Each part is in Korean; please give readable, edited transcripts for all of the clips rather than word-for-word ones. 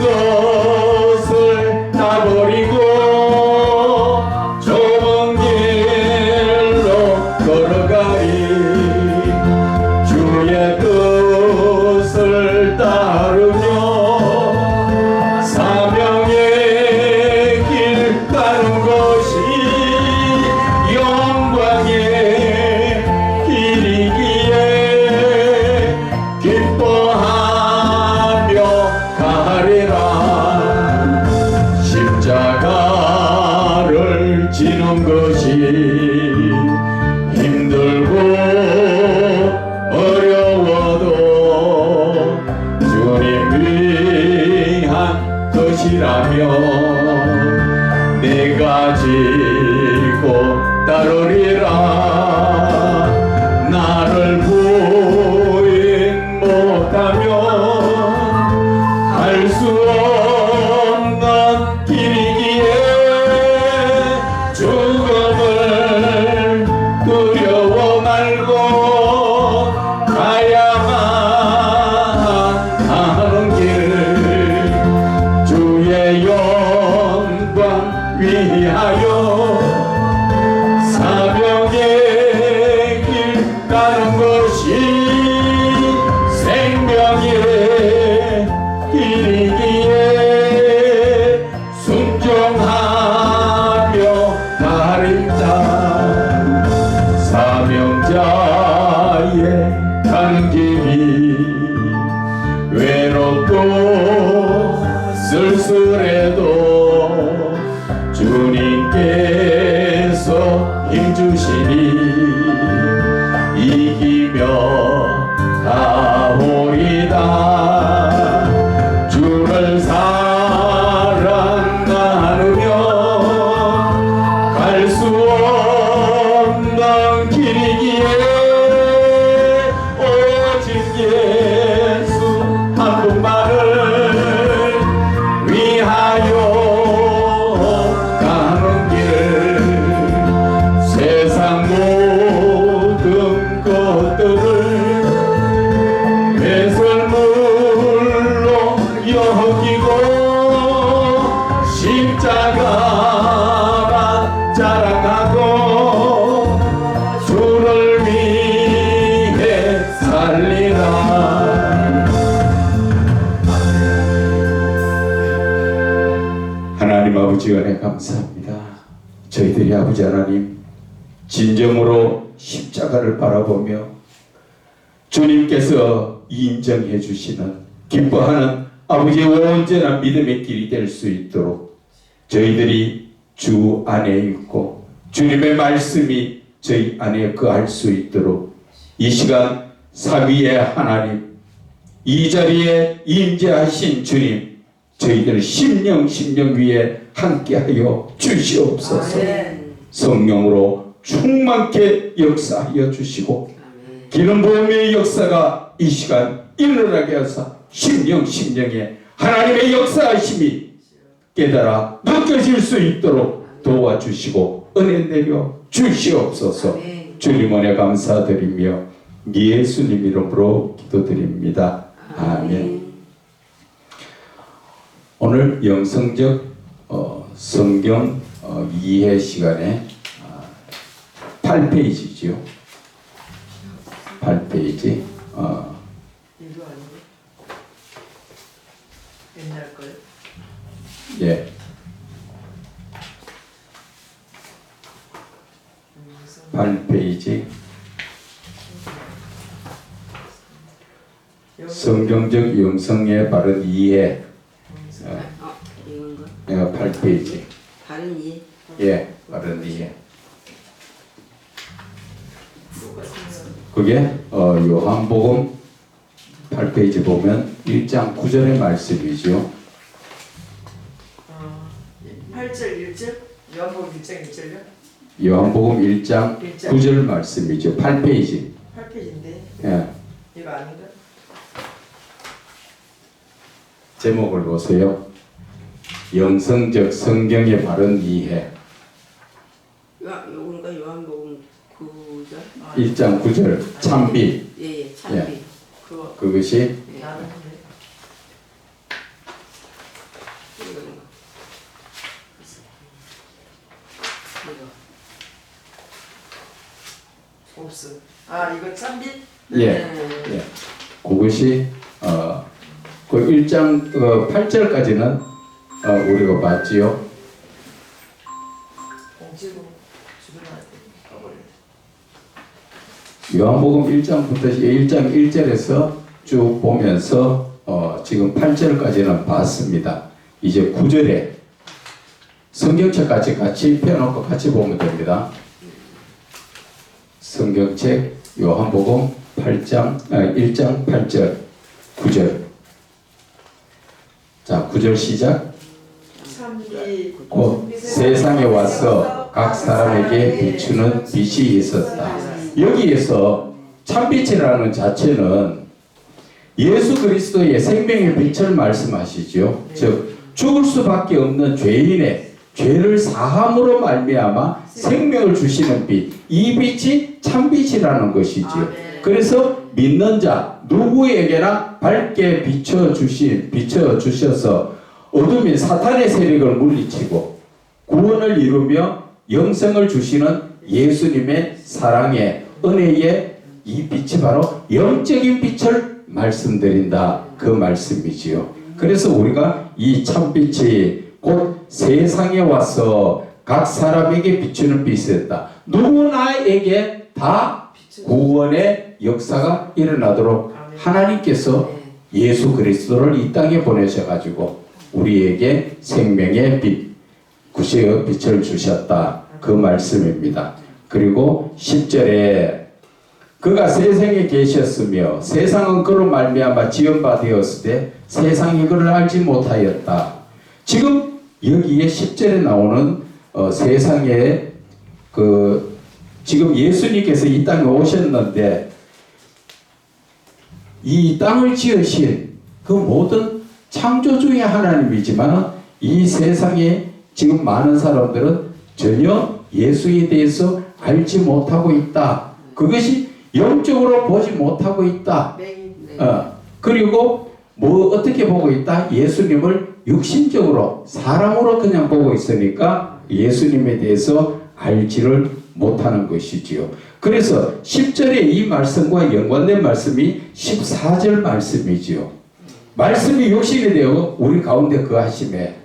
것을 다 버리고 좁은 길로 걸어가리. 주의 뜻을 따르며 사명의 길 가는 것이 영광의 길이기에 기뻐하며 가리라. 십자가를 지는 것이 힘들고 어려워도 주님 위한 것이라며 내가 지고 따르리라. 나를 부인 못하면 갈 수 없는 길이기에 죽음을 두려워 말고 가야만 하는 길. 주의 영광 위하여 사명의 길 가는 것이 생명의 길이기에 순종하며 가리자. 사명자의 가는 길이 외롭고 쓸쓸해도 주님께서 힘주시니 이기며 가오리다. 주를 사랑하느며 갈 수 없는 길이기에 오직 예수 한 분만을 위하여 가는 길. 세상 모든 것들을 배설물로 여기고 십자가만 자랑하고 주를 위해 살리라. 하나님 아버지 은혜 감사합니다. 저희들이 아버지 하나님 진정으로 십자가를 바라보며 주님께서 인정해 주시는 기뻐하는 아버지의 온전한 믿음의 길이 될 수 있도록 저희들이 주 안에 있고 주님의 말씀이 저희 안에 거할 수 있도록 이 시간 사위의 하나님, 이 자리에 임재하신 주님, 저희들 심령 위에 함께하여 주시옵소서. 성령으로 충만케 역사하여 주시고 기름 부음의 역사가 이 시간 일어나게 하사 심령에 하나님의 역사하심이 깨달아 느껴질 수 있도록 도와주시고 은혜 내려 주시옵소서. 주님 은혜 감사드리며 예수님 이름으로 기도드립니다. 아멘. 오늘 영성적 성경 이해 시간에 8페이지죠. 8페이지. 이거 아니고 옛날 거요? 예. 팔 페이지. 성경적 영성의 바른 이해. 이건가? 8페이지. 바른 이해? 예, 바른 이해. 그게 요한복음 8페이지 보면 1장 9절의 말씀이죠. 8절 1절? 요한복음 1장 1절요? 요한복음 1장 9절 말씀이죠. 8페이지. 8페이지인데 예. 이거 아닌가? 제목을 보세요. 영성적 성경의 바른 이해. 요건가 요한복음 9절? 1장 9절 찬비. 예, 찬비. 그것이 나는 없어. 아 이거 참빛? 예. 예. 그것이 그 1장 8절까지는 우리가 봤지요. 공지로 주변한테 가버려. 요한복음 1장부터 1장 1절에서 쭉 보면서 지금 8절까지는 봤습니다. 이제 9절에 성경책 같이 펴놓고 같이 보면 됩니다. 성경책 요한복음 1장 8절 9절. 자, 9절 시작. 참빛 곧 세상에 와서 각 사람에게 비추는 빛이 있었다. 여기에서 참빛이라는 자체는 예수 그리스도의 생명의 빛을 말씀하시죠. 즉 죽을 수밖에 없는 죄인의 죄를 사함으로 말미암아 생명을 주시는 빛, 이 빛이 참빛이라는 것이지요. 그래서 믿는 자 누구에게나 밝게 비춰주셔서 어둠인 사탄의 세력을 물리치고 구원을 이루며 영생을 주시는 예수님의 사랑의 은혜의 이 빛이 바로 영적인 빛을 말씀드린다, 그 말씀이지요. 그래서 우리가 이 참빛이 곧 세상에 와서 각 사람에게 비추는 빛이었다. 누구나에게 다 구원의 역사가 일어나도록 하나님께서 예수 그리스도를 이 땅에 보내셔가지고 우리에게 생명의 빛, 구세의 빛을 주셨다, 그 말씀입니다. 그리고 10절에 그가 세상에 계셨으며 세상은 그로 말미암아 지은 바 되었을 때 세상이 그를 알지 못하였다. 지금 여기에 10절에 나오는 세상에 지금 예수님께서 이 땅에 오셨는데 이 땅을 지으신 그 모든 창조주의 하나님이지만 이 세상에 지금 많은 사람들은 전혀 예수에 대해서 알지 못하고 있다. 그것이 영적으로 보지 못하고 있다. 그리고 어떻게 보고 있다? 예수님을 육신적으로 사람으로 그냥 보고 있으니까 예수님에 대해서 알지를 못하는 것이지요. 그래서 10절의 이 말씀과 연관된 말씀이 14절 말씀이지요. 말씀이 육신이 되어 우리 가운데 거하심에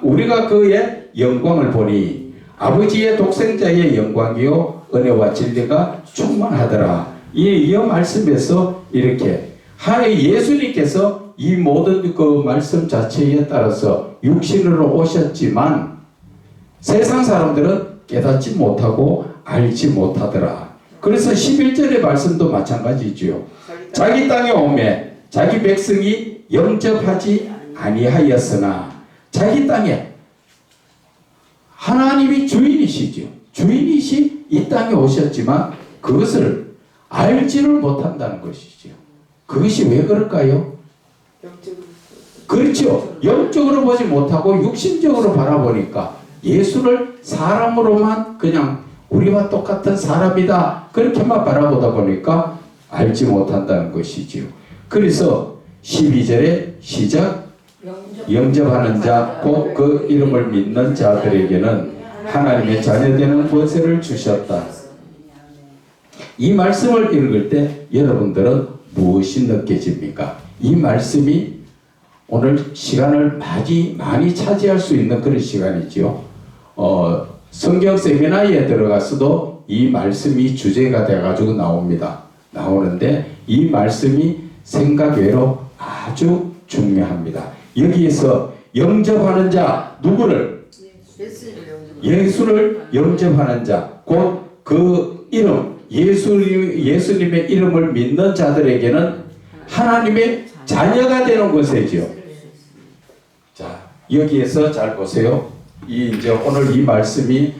우리가 그의 영광을 보니 아버지의 독생자의 영광이요 은혜와 진리가 충만하더라. 이 말씀에서 이렇게 예수님께서 이 모든 그 말씀 자체에 따라서 육신으로 오셨지만 세상 사람들은 깨닫지 못하고 알지 못하더라. 그래서 11절의 말씀도 마찬가지지요. 자기 땅에 오매 자기 백성이 영접하지 아니하였으나 자기 땅에 하나님이 주인이시죠. 주인이시 이 땅에 오셨지만 그것을 알지를 못한다는 것이죠. 그것이 왜 그럴까요? 그렇죠. 영적으로 보지 못하고 육신적으로 바라보니까 예수를 사람으로만 그냥 우리와 똑같은 사람이다 그렇게만 바라보다 보니까 알지 못한다는 것이지요. 그래서 12절에 시작 영접하는 자 곧 그 이름을 믿는 자들에게는 하나님의 자녀되는 권세를 주셨다. 이 말씀을 읽을 때 여러분들은 무엇이 느껴집니까? 이 말씀이 오늘 시간을 많이 차지할 수 있는 그런 시간이죠. 성경 세미나에 들어가서도 이 말씀이 주제가 돼가지고 나오는데 이 말씀이 생각 외로 아주 중요합니다. 여기에서 영접하는 자 누구를? 예수를 영접하는 자, 곧 그 이름 예수님의 이름을 믿는 자들에게는 하나님의 자녀가 되는 것이지요. 자, 여기에서 잘 보세요. 이제 오늘 이 말씀이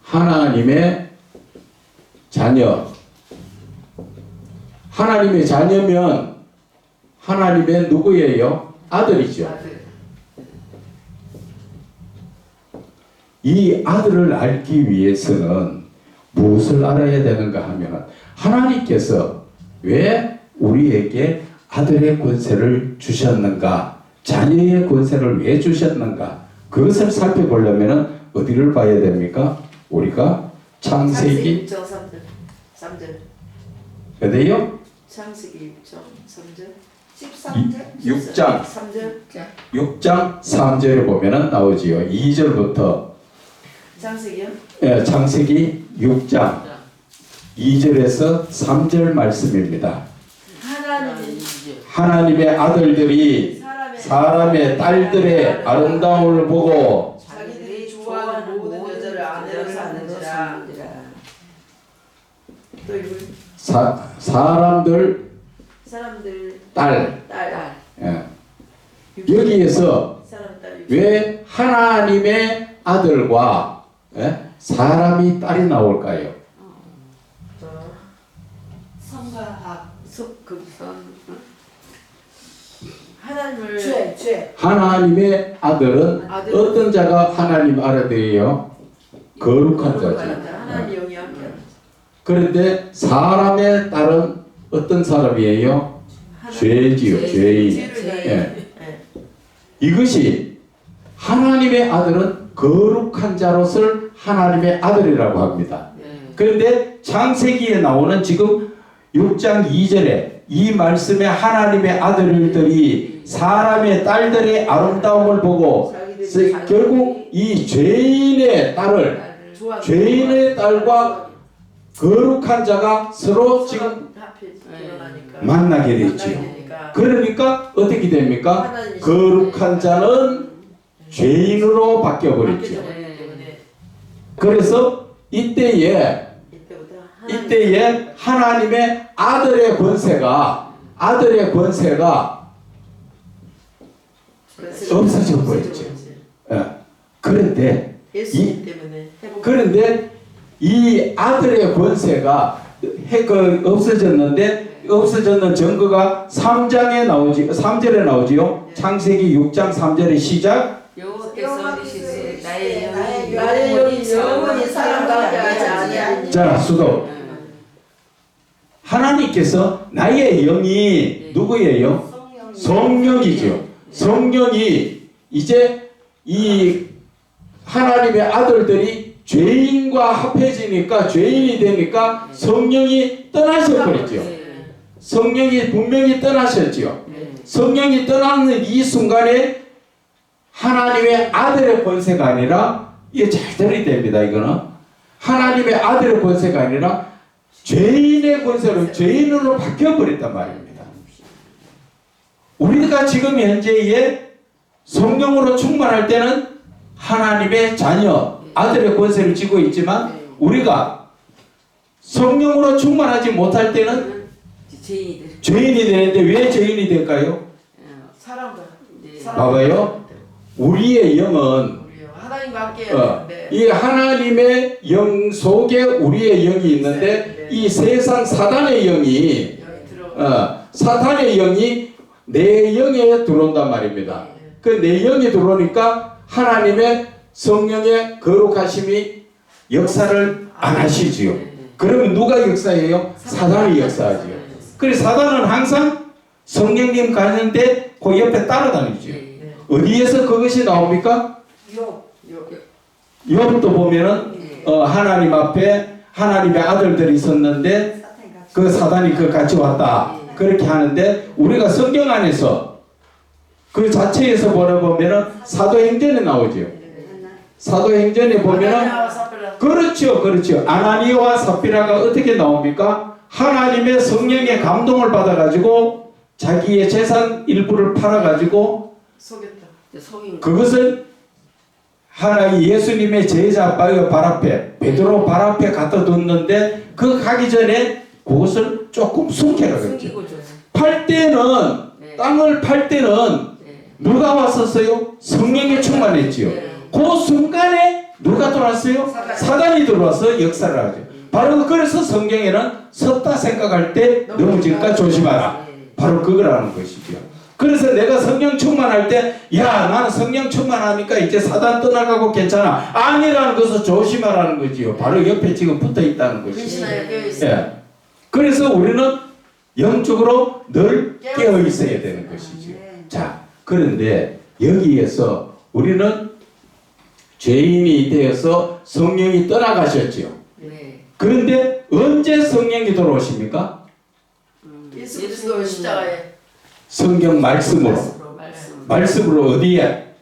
하나님의 자녀. 하나님의 자녀면 하나님의 누구예요? 아들이죠. 이 아들을 알기 위해서는 무엇을 알아야 되는가 하면 하나님께서 왜 우리에게 아들의 권세를 주셨는가? 자녀의 권세를 왜 주셨는가? 그것을 살펴보려면 어디를 봐야 됩니까? 우리가 창세기 6장 3절. 3절. 어디요? 창세기 6장 3절. 13절 6장 3절. 6장 3절에 보면은 나오지요. 2절부터 창세기요? 창세기 6장 2절에서 3절 말씀입니다. 하나님의 아들들이 사람의 딸들의 아름다움을 보고 자기들이 좋아하는 모든 여자를 아내로 삼는지라. 또 이거 사람들 딸 딸. 예. 여기에서 사람 딸. 왜 하나님의 아들과 사람이 딸이 나올까요? 성과 악 하나님을 죄 하나님의 아들은 아들. 어떤 자가 하나님 아들이에요? 거룩한 자지. 하나님 영이 함께. 그런데 사람의 딸은 어떤 사람이에요? 죄지요, 죄인. 예. 이것이 하나님의 아들은 거룩한 자로서 하나님의 아들이라고 합니다. 그런데 창세기에 나오는 지금 6장 2절에 이 말씀에 하나님의 아들들이 사람의 딸들의 아름다움을 보고 결국 이 죄인의 딸을 죄인의 딸과 거룩한 자가 서로 지금 만나게 됐지요. 그러니까 어떻게 됩니까? 거룩한 자는 죄인으로 바뀌어버렸죠. 그래서 이때에 하나님의 아들의 권세가 없어져 버렸죠. 그런데 예수님 때문에 그런데 이 아들의 권세가 없어졌는 증거가 3장에 나오지, 3절에 나오지요. 창세기 6장 3절의 시작. 여호와께서 이르시되 나의 나의 영이 영원히 사람과 함께하지 아니하니. 자, 수도. 하나님께서 나의 영이 누구예요? 성령이죠. 성령이 이제 이 하나님의 아들들이 죄인과 합해지니까 죄인이 되니까 성령이 떠나셔버렸죠. 성령이 분명히 떠나셨죠. 성령이 떠나는 이 순간에 하나님의 아들의 권세가 아니라 이게 잘 들어야 됩니다. 이거는 하나님의 아들의 권세가 아니라 죄인의 권세로 죄인으로 바뀌어버렸단 말입니다. 우리가 지금 현재의 성령으로 충만할 때는 하나님의 자녀 아들의 권세를 쥐고 있지만 우리가 성령으로 충만하지 못할 때는 죄인이 되는데 왜 죄인이 될까요? 사람과 봐봐요. 우리의 영은 하나님과 함께 이 하나님의 영 속에 우리의 영이 있는데 이 세상 사단의 영이 사탄의 영이 내 영에 들어온단 말입니다. 그 내 영에 들어오니까 하나님의 성령의 거룩하심이 역사를 안 하시지요. 그러면 누가 역사해요? 사단이 역사하지요. 그래서 사단은 항상 성령님 가는데 그 옆에 따라다니죠. 어디에서 그것이 나옵니까? 욥도 보면은 하나님 앞에 하나님의 아들들이 있었는데 그 사단이 그 같이 왔다. 그렇게 하는데 우리가 성경 안에서 그 자체에서 보면은 사도행전에 나오죠. 사도행전에 보면은 그렇죠. 아나니아와 삽비라가 어떻게 나옵니까? 하나님의 성령의 감동을 받아가지고 자기의 재산 일부를 팔아가지고 그것을 하나님 예수님의 제자 발 앞에 베드로 발 앞에 갖다 뒀는데 그 가기 전에 그것을 조금 숨겨가겠죠. 팔 때는 땅을 팔 때는 누가 왔었어요? 성령이 충만했지요. 그 순간에 누가 들어왔어요? 사단이 들어와서 역사를 하죠. 바로 그래서 성경에는 섰다 생각할 때 넘어질까 조심하라. 바로 그거라는 것이죠. 그래서 내가 성령 충만할 때, 야, 나는 성령 충만하니까 이제 사단 떠나가고 괜찮아. 아니라는 것을 조심하라는 거지요. 바로 옆에 지금 붙어 있다는 것이죠. 예. 그래서 우리는 영적으로 늘 깨어 있어야 되는 것이죠. 자, 그런데 여기에서 우리는 죄인이 되어서 성령이 떠나가셨지요. 네. 그런데 언제 성령이 돌아오십니까? 예수 그리스도 십자가에 성경 말씀으로. 말씀으로 어디에?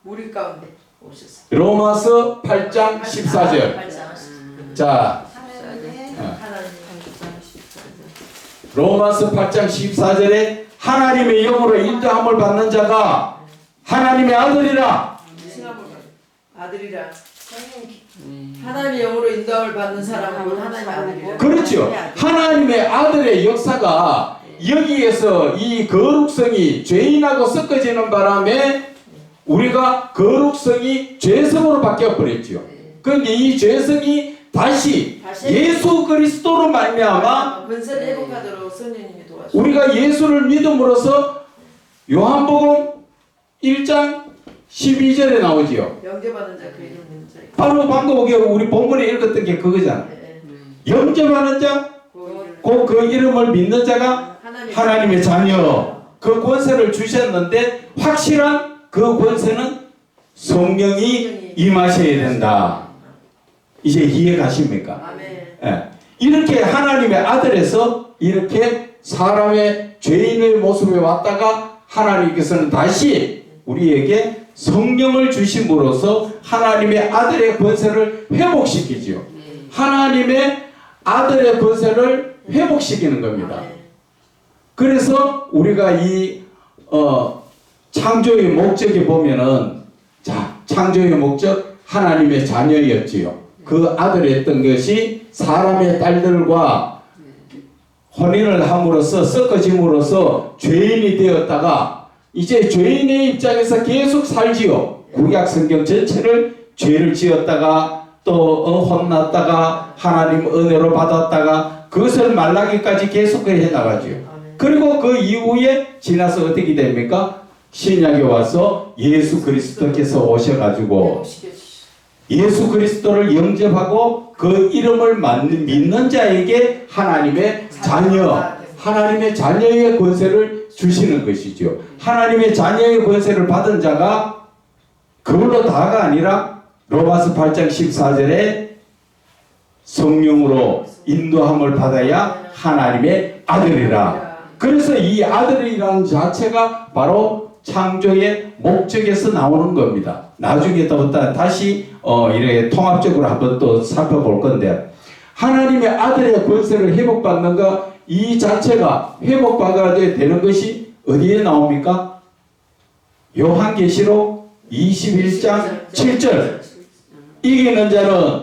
우리 가운데 오셨어요. 로마서 8장 14절. 자, 하나님의 하나님 로마서 8장 14절에 하나님의 영으로 인도함을 받는 자가 하나님의 아들이라. 아들이라 성령 하나님의 영으로 인도함을 받는 사람은 하나님의 아들이라. 그렇죠. 하나님의 아들의 역사가 여기에서 이 거룩성이 죄인하고 섞어지는 바람에 우리가 거룩성이 죄성으로 바뀌어 버렸죠. 그런데 이 죄성이 다시 예수 그리스도로 말미암아 권세를 회복하도록 성령님이 도와주시고 우리가 예수를 믿음으로써 요한복음 1장 12절에 나오지요. 영접하는 자 그 이름 믿는 자. 바로 방금 우리 본문에 읽었던 게 그거잖아. 영접하는 자, 곧 그 이름을 믿는 자가 하나님의 자녀. 그 권세를 주셨는데 확실한 그 권세는 성령이 임하셔야 된다. 이제 이해 가십니까? 아멘. 예. 이렇게 하나님의 아들에서 이렇게 사람의 죄인의 모습에 왔다가 하나님께서는 다시 우리에게 성령을 주심으로써 하나님의 아들의 권세를 회복시키지요. 하나님의 아들의 권세를 회복시키는 겁니다. 그래서 우리가 이 창조의 목적에 보면은 자, 창조의 목적 하나님의 자녀였지요. 그 아들이었던 것이 사람의 딸들과 혼인을 함으로써 섞어짐으로써 죄인이 되었다가 이제 죄인의 입장에서 계속 살지요. 구약 성경 전체를 죄를 지었다가 또 혼났다가 하나님 은혜로 받았다가 그것을 말라기까지 계속 해 나가지요. 그리고 그 이후에 지나서 어떻게 됩니까? 신약에 와서 예수 그리스도께서 오셔가지고 예수 그리스도를 영접하고 그 이름을 믿는 자에게 하나님의 자녀, 하나님의 자녀의 권세를 주시는 것이죠. 하나님의 자녀의 권세를 받은 자가 그걸로 다가 아니라 로마서 8장 14절에 성령으로 인도함을 받아야 하나님의 아들이라. 그래서 이 아들이라는 자체가 바로 창조의 목적에서 나오는 겁니다. 나중에 또 다시 이렇게 통합적으로 한번 또 살펴볼 건데 하나님의 아들의 권세를 회복받는 것 이 자체가 회복받아야 되는 것이 어디에 나옵니까? 요한계시록 21장 7절 이기는 자는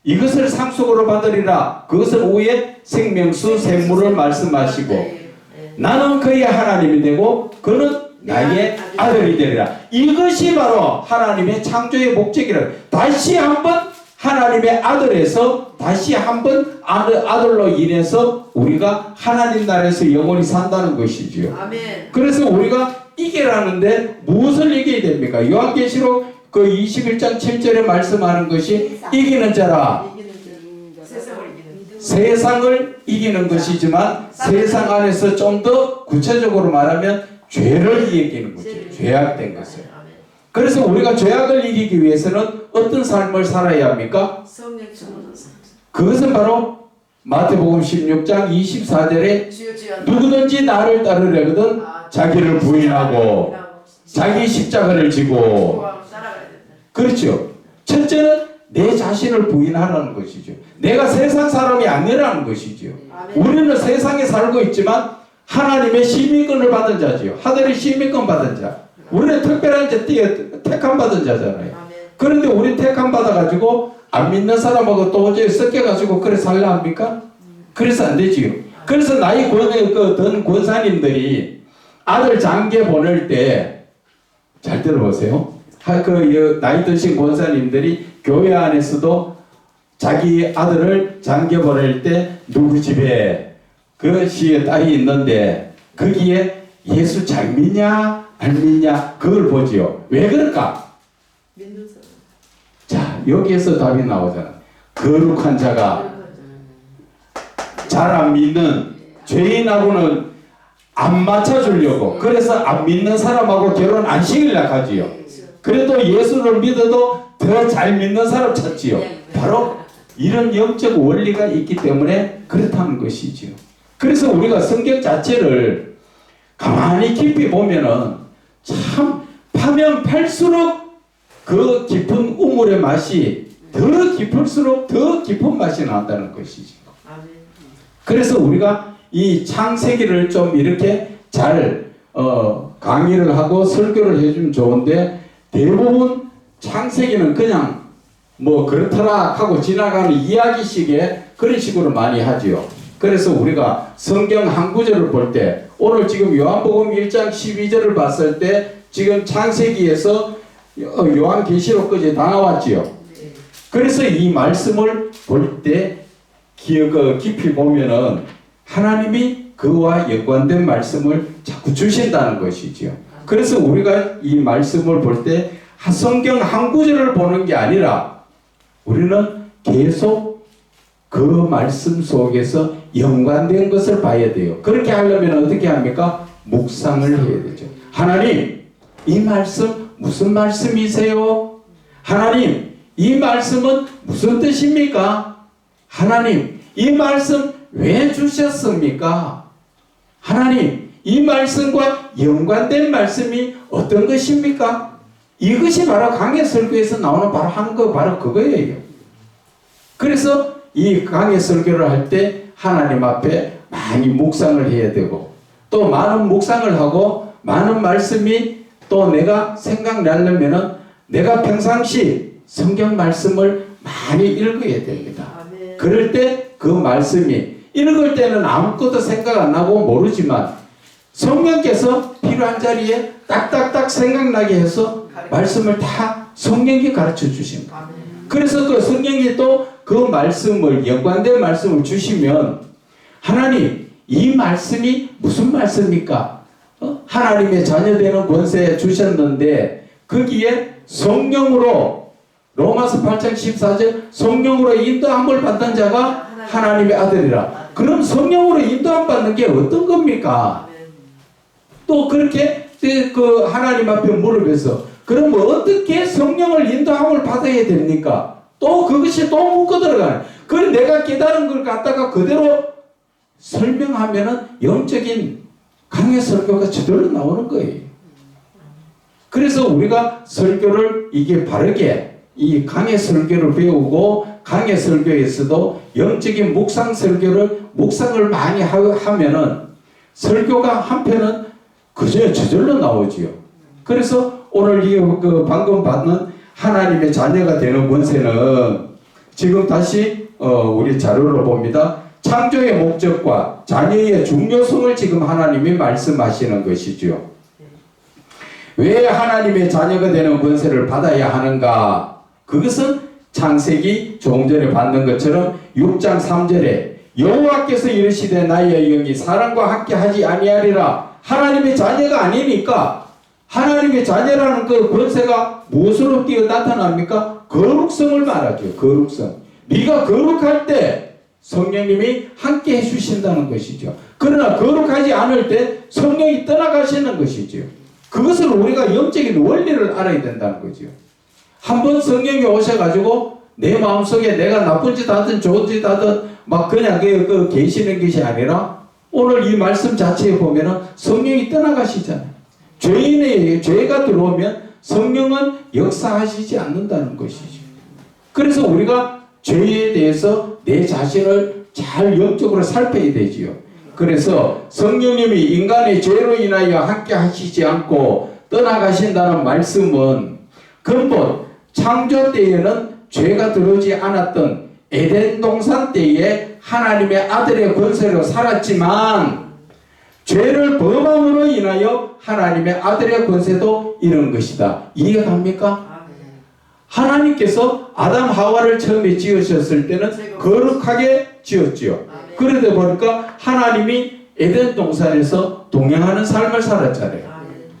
이것을 상속으로 받으리라. 그것은 후에 생명수 샘물을 말씀하시고 나는 그의 하나님이 되고 그는 나의 아들이 되리라. 이것이 바로 하나님의 창조의 목적이라. 다시 한번 하나님의 아들에서 다시 한번 아들로 인해서 우리가 하나님 나라에서 영원히 산다는 것이지요. 아멘. 그래서 우리가 이기라는데 무엇을 이겨야 됩니까? 요한계시록 그 21장 7절에 말씀하는 것이 이기는 자라. 세상을 이기는 것이지만 세상 안에서 좀 더 구체적으로 말하면 죄를 이기는 거죠. 죄악된 것을. 그래서 우리가 죄악을 이기기 위해서는 어떤 삶을 살아야 합니까? 그것은 바로 마태복음 16장 24절에 누구든지 나를 따르려거든 자기를 부인하고 자기 십자가를 지고 그렇죠. 첫째는 내 자신을 부인하라는 것이죠. 내가 세상 사람이 아니라는 것이죠. 우리는 세상에 살고 있지만 하나님의 시민권을 받은 자지요. 하늘의 시민권 받은 자. 우리는 특별한 택함 받은 자잖아요. 그런데 우리 택함 받아가지고 안 믿는 사람하고 도저히 섞여가지고 그래 살라 합니까? 그래서 안 되지요. 그래서 나이 든 권사님들이 아들 장계 보낼 때 잘 들어보세요. 나이 드신 권사님들이 교회 안에서도 자기 아들을 장계 보낼 때 누구 집에 그 시에 딸이 있는데 거기에 예수 잘 믿냐 안 믿냐 그걸 보지요. 왜 그럴까? 자 여기에서 답이 나오잖아. 거룩한 자가 잘 안 믿는 죄인하고는 안 맞춰주려고. 그래서 안 믿는 사람하고 결혼 안 시키려고 하지요. 그래도 예수를 믿어도 더 잘 믿는 사람 찾지요. 바로 이런 영적 원리가 있기 때문에 그렇다는 것이지요. 그래서 우리가 성경 자체를 가만히 깊이 보면은 참 파면 팔수록 그 깊은 우물의 맛이 더 깊을수록 더 깊은 맛이 난다는 것이죠. 그래서 우리가 이 창세기를 좀 이렇게 잘 강의를 하고 설교를 해주면 좋은데 대부분 창세기는 그냥 뭐 그렇더라 하고 지나가는 이야기식의 그런 식으로 많이 하지요. 그래서 우리가 성경 한 구절을 볼 때 오늘 지금 요한복음 1장 12절을 봤을 때 지금 창세기에서 요한계시록까지 다 나왔지요. 그래서 이 말씀을 볼 때 깊이 보면은 하나님이 그와 연관된 말씀을 자꾸 주신다는 것이지요. 그래서 우리가 이 말씀을 볼 때 성경 한 구절을 보는 게 아니라 우리는 계속 그 말씀 속에서 연관된 것을 봐야 돼요. 그렇게 하려면 어떻게 합니까? 묵상을 해야 되죠. 하나님, 이 말씀 무슨 말씀이세요? 하나님, 이 말씀은 무슨 뜻입니까? 하나님, 이 말씀 왜 주셨습니까? 하나님, 이 말씀과 연관된 말씀이 어떤 것입니까? 이것이 바로 강해 설교에서 나오는 바로 한 거 바로 그거예요. 그래서 이 강해 설교를 할 때 하나님 앞에 많이 묵상을 해야 되고 또 많은 묵상을 하고 많은 말씀이 또 내가 생각나려면은 내가 평상시 성경 말씀을 많이 읽어야 됩니다. 그럴 때 그 말씀이 읽을 때는 아무것도 생각 안 나고 모르지만 성령께서 필요한 자리에 딱딱딱 생각나게 해서 말씀을 다 성령이 가르쳐 주십니다. 그래서 그 성령이 또 그 말씀을 연관된 말씀을 주시면 하나님 이 말씀이 무슨 말씀입니까? 하나님의 자녀되는 권세 주셨는데 거기에 성령으로 로마서 8장 14절 성령으로 인도함을 받는 자가 하나님의 아들이라. 그럼 성령으로 인도함 받는 게 어떤 겁니까? 또 그렇게 그 하나님 앞에 무릎에서 그럼 어떻게 성령을 인도함을 받아야 됩니까? 또 그것이 또 묻고 들어가는. 그걸 내가 깨달은 걸 갖다가 그대로 설명하면은 영적인 강의 설교가 저절로 나오는 거예요. 그래서 우리가 설교를 이게 바르게 이 강의 설교를 배우고 강의 설교에서도 영적인 묵상 설교를 묵상을 많이 하면은 설교가 한편은 그저 저절로 나오지요. 그래서 오늘 이 방금 받는 하나님의 자녀가 되는 권세는 지금 다시 우리 자료로 봅니다. 창조의 목적과 자녀의 중요성을 지금 하나님이 말씀하시는 것이죠. 왜 하나님의 자녀가 되는 권세를 받아야 하는가? 그것은 창세기 조금 전에 봤는 것처럼 6장 3절에 여호와께서 이르시되 나의 영이 사람과 함께 하지 아니하리라. 하나님의 자녀가 아니니까 하나님의 자녀라는 그 권세가 무엇으로 뛰어 나타납니까? 거룩성을 말하죠. 거룩성. 네가 거룩할 때 성령님이 함께 해주신다는 것이죠. 그러나 거룩하지 않을 때 성령이 떠나가시는 것이죠. 그것을 우리가 영적인 원리를 알아야 된다는 거죠. 한번 성령이 오셔가지고 내 마음속에 내가 나쁜 짓 하든 좋은 짓 하든 막 그냥 계시는 것이 아니라 오늘 이 말씀 자체에 보면은 성령이 떠나가시잖아요. 죄인의 죄가 들어오면 성령은 역사하시지 않는다는 것이죠. 그래서 우리가 죄에 대해서 내 자신을 잘 영적으로 살펴야 되지요. 그래서 성령님이 인간의 죄로 인하여 함께 하시지 않고 떠나가신다는 말씀은 근본 창조 때에는 죄가 들어오지 않았던 에덴 동산 때에 하나님의 아들의 권세로 살았지만 죄를 범함으로 인하여 하나님의 아들의 권세도 이런 것이다. 이해가 갑니까? 하나님께서 아담 하와를 처음에 지으셨을 때는 거룩하게 지었지요. 그러다 보니까 하나님이 에덴 동산에서 동행하는 삶을 살았잖아요.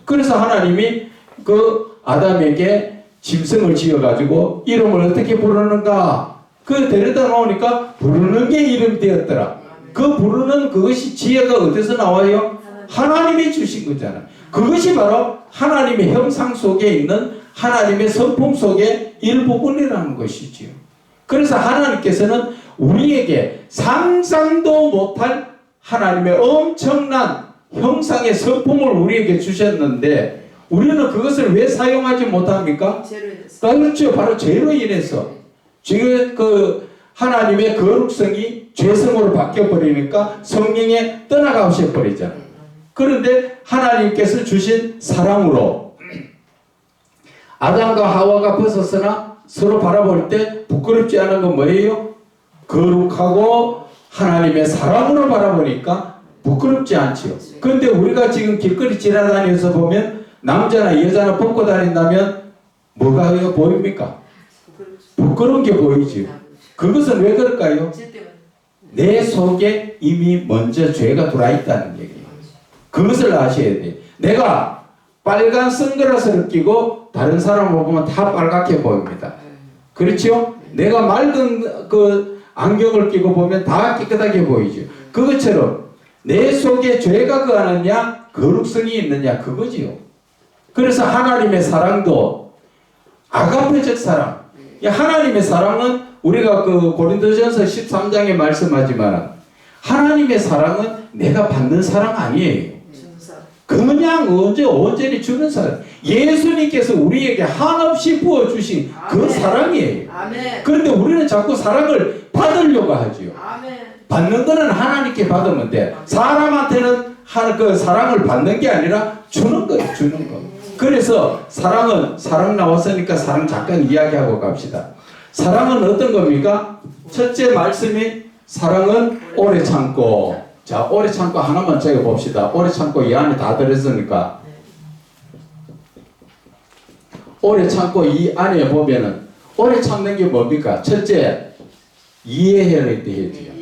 그래서 하나님이 그 아담에게 짐승을 지어가지고 이름을 어떻게 부르는가? 그 데려다 놓으니까 부르는 게 이름이 되었더라. 그 부르는 그것이 지혜가 어디서 나와요? 하나님이 주신 거잖아. 그것이 바로 하나님의 형상 속에 있는 하나님의 성품 속의 일부분이라는 것이지요. 그래서 하나님께서는 우리에게 상상도 못할 하나님의 엄청난 형상의 성품을 우리에게 주셨는데 우리는 그것을 왜 사용하지 못합니까? 그렇죠. 바로 죄로 인해서 지금 그 하나님의 거룩성이 죄성으로 바뀌어버리니까 성령에 떠나가셔 버리잖아요. 그런데 하나님께서 주신 사랑으로 아담과 하와가 벗었으나 서로 바라볼 때 부끄럽지 않은 건 뭐예요? 거룩하고 하나님의 사랑으로 바라보니까 부끄럽지 않지요. 그런데 우리가 지금 길거리 지나다니면서 보면 남자나 여자나 벗고 다닌다면 뭐가 보입니까? 부끄러운 게 보이지요. 그것은 왜 그럴까요? 내 속에 이미 먼저 죄가 들어있다는 얘기예요. 그것을 아셔야 돼요. 내가 빨간 선글라스를 끼고 다른 사람을 보면 다 빨갛게 보입니다. 그렇죠? 내가 맑은 그 안경을 끼고 보면 다 깨끗하게 보이죠. 그것처럼 내 속에 죄가 거하느냐 거룩성이 있느냐 그거지요. 그래서 하나님의 사랑도 아가페적 사랑. 하나님의 사랑은 우리가 그 고린도전서 13장에 말씀하지만 하나님의 사랑은 내가 받는 사랑 아니에요. 그냥 온전히 주는 사랑. 예수님께서 우리에게 한없이 부어주신 그 사랑이에요. 그런데 우리는 자꾸 사랑을 받으려고 하지요. 받는 거는 하나님께 받으면 돼. 사람한테는 그 사랑을 받는 게 아니라 주는 거예요. 주는 거. 그래서 사랑은 사랑 나왔으니까 사랑 잠깐 이야기하고 갑시다. 사랑은 어떤 겁니까? 첫째 말씀이 사랑은 오래 참고. 자, 오래 참고 하나만 적어봅시다. 오래 참고 이 안에 다 들었으니까. 오래 참고 이 안에 보면은 오래 참는 게 뭡니까? 첫째, 이해해야 되겠지요.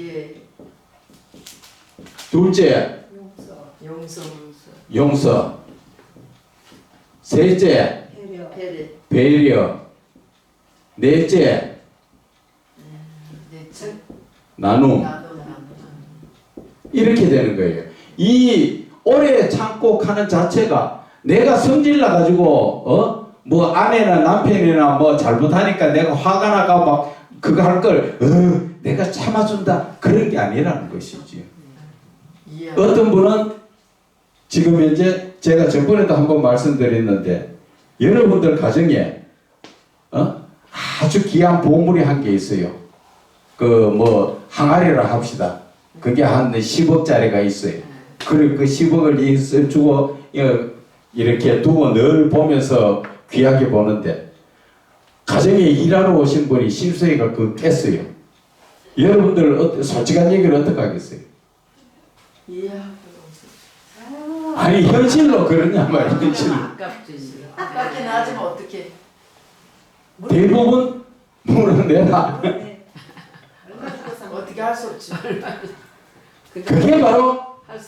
둘째, 용서. 셋째, 배려. 넷째, 나눔. 이렇게 되는 거예요. 이 오래 참고 하는 자체가 내가 성질 나가지고 뭐 아내나 남편이나 뭐 잘못하니까 내가 화가 나가 막 그거 할 걸 내가 참아준다 그런 게 아니라는 것이지. 어떤 분은 지금 현재 제가 저번에도 한번 말씀드렸는데 여러분들 가정에 아주 귀한 보물이 한 게 있어요. 그 뭐 항아리라 합시다. 그게 한 10억짜리가 있어요. 그리고 그 10억을 주고 이렇게 두고 늘 보면서 귀하게 보는데 가정에 일하러 오신 분이 실수해가 그 깼어요. 여러분들 솔직한 얘기를 어떻게 하겠어요? 아니 현실로 그러냐 말이야. 현실로. 아깝긴 하지만 어떻게? 대부분 물은 내라. 어떻게 할 수 없지. 그게 바로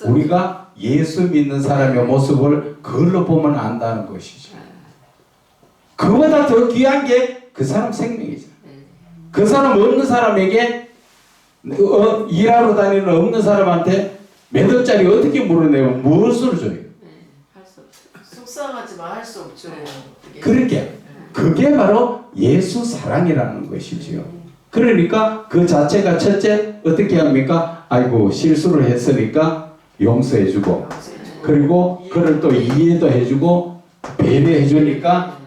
우리가 예수 믿는 사람의 모습을 그걸로 보면 안다는 것이죠. 그보다 더 귀한 게 그 사람 생명이죠. 그 사람 없는 사람에게 일하러 다니는 없는 사람한테 몇 원짜리 어떻게 물어내면 무엇을 줘요? 할 수 없죠. 속상하지만 할 수 없죠. 그렇게 그게 바로 예수 사랑이라는 것이지요. 그러니까 그 자체가 첫째 어떻게 합니까? 아이고 실수를 했으니까 용서해주고 그리고 그를 또 이해도 해주고 배려해주니까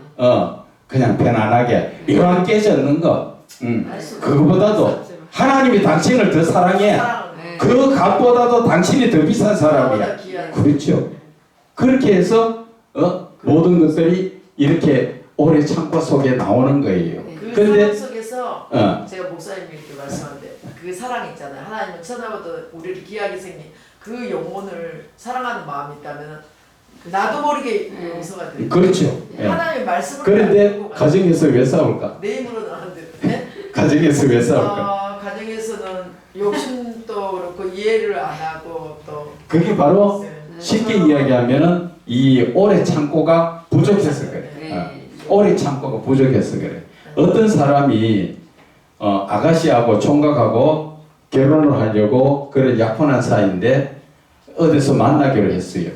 그냥 편안하게 이왕 깨졌는 거 그거보다도 하나님이 당신을 더 사랑해. 그 값보다도 당신이 더 비싼 사람이야. 그렇죠. 그렇게 해서 모든 것들이 이렇게 오래 참고 속에 나오는 거예요. 그 사랑 속에서 제가 목사님이 이렇게 말씀하는데 그 사랑 있잖아요. 하나님은 천하보다 우리를 귀하게 생긴 그 영혼을 사랑하는 마음이 있다면 나도 모르게 용서가 돼요. 그렇죠. 하나님의 말씀을 그런데 가정에서 왜 싸울까? 내 힘으로는 안 돼. 네? 가정에서 왜 싸울까? 가정에서는 욕심도 그렇고 이해를 안 하고 또 그게 바로 쉽게 이야기하면은 이 오래 참고가 부족해서 그래. 오래 참고가 부족해서 그래. 어떤 사람이 아가씨하고 총각하고 결혼을 하려고 그런 약혼한 사이인데 어디서 만나기로 했어요.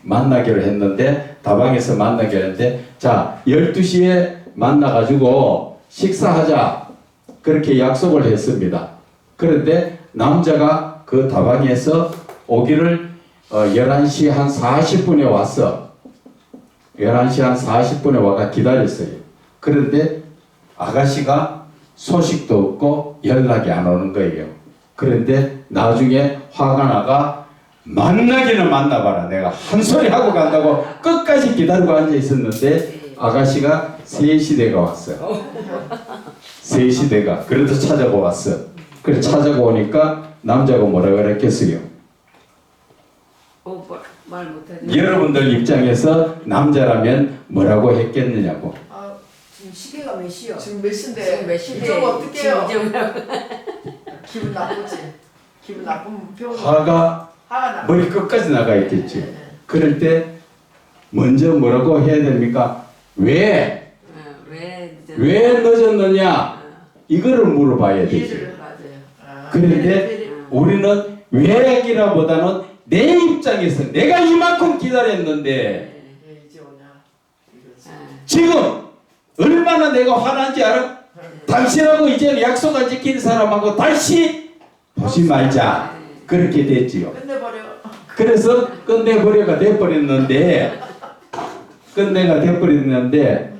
만나기로 했는데 다방에서 만나기로 했는데 자 12시에 만나가지고 식사하자 그렇게 약속을 했습니다. 그런데 남자가 그 다방에서 오기를 11시 한 40분에 왔어. 11시 한 40분에 와가 기다렸어요. 그런데 아가씨가 소식도 없고 연락이 안 오는 거예요. 그런데 나중에 화가 나가 만나기는 만나봐라. 내가 한 소리 하고 간다고 끝까지 기다리고 앉아 있었는데 아가씨가 3시 대가 왔어. 3시 대가. 그래도 찾아고 왔어. 그래 찾아고 오니까 남자가 뭐라 그랬겠어요? 말 못하지. 여러분들 입장에서 남자라면 뭐라고 했겠느냐고. 아, 지금 시계가 몇 시요? 지금 몇 시인데? 지금 몇 시인데? 이러면 어떡해요? 지금 기분 나쁘지. 기분 나쁘면 표현. 화가 화가 나. 머리 끝까지 나가 있겠지. 네. 그럴 때 먼저 뭐라고 해야 됩니까? 왜 왜 늦었느냐? 이거를 물어봐야 되지. 이해를 맞아요. 아, 그런데 우리는 왜기라보다는 내 입장에서 내가 이만큼 기다렸는데 왜 이제 오냐. 이거지. 지금 얼마나 내가 화난지 알아? 당신하고 이제 약속 안 지킨 사람하고 다시 보지 말자. 그렇게 됐지요. 끝내버려. 그래서 끝내버려가 돼버렸는데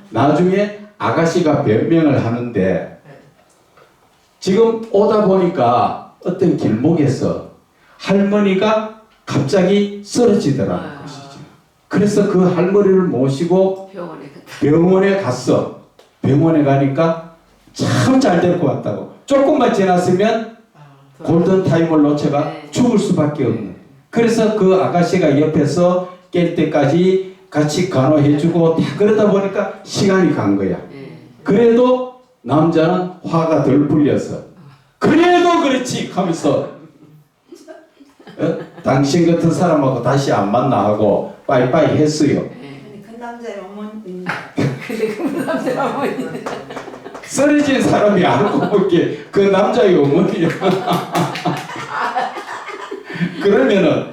나중에 아가씨가 변명을 하는데 지금 오다 보니까 어떤 길목에서 할머니가 갑자기 쓰러지더라는 것이죠. 그래서 그 할머니를 모시고 병원에 갔어. 병원에 가니까 참 잘 데리고 왔다고. 조금만 지났으면 골든타임을 놓쳐가 죽을 수밖에 없는. 그래서 그 아가씨가 옆에서 깰 때까지 같이 간호해주고 다 그러다 보니까 시간이 간 거야. 그래도 남자는 화가 덜 풀려서 그래도 그렇지 하면서 당신 같은 사람하고 다시 안 만나 하고 빠이빠이 했어요. 그 남자의 어머니. 쓰러진 사람이 알고 보기에 그 남자의 어머니야. 그러면은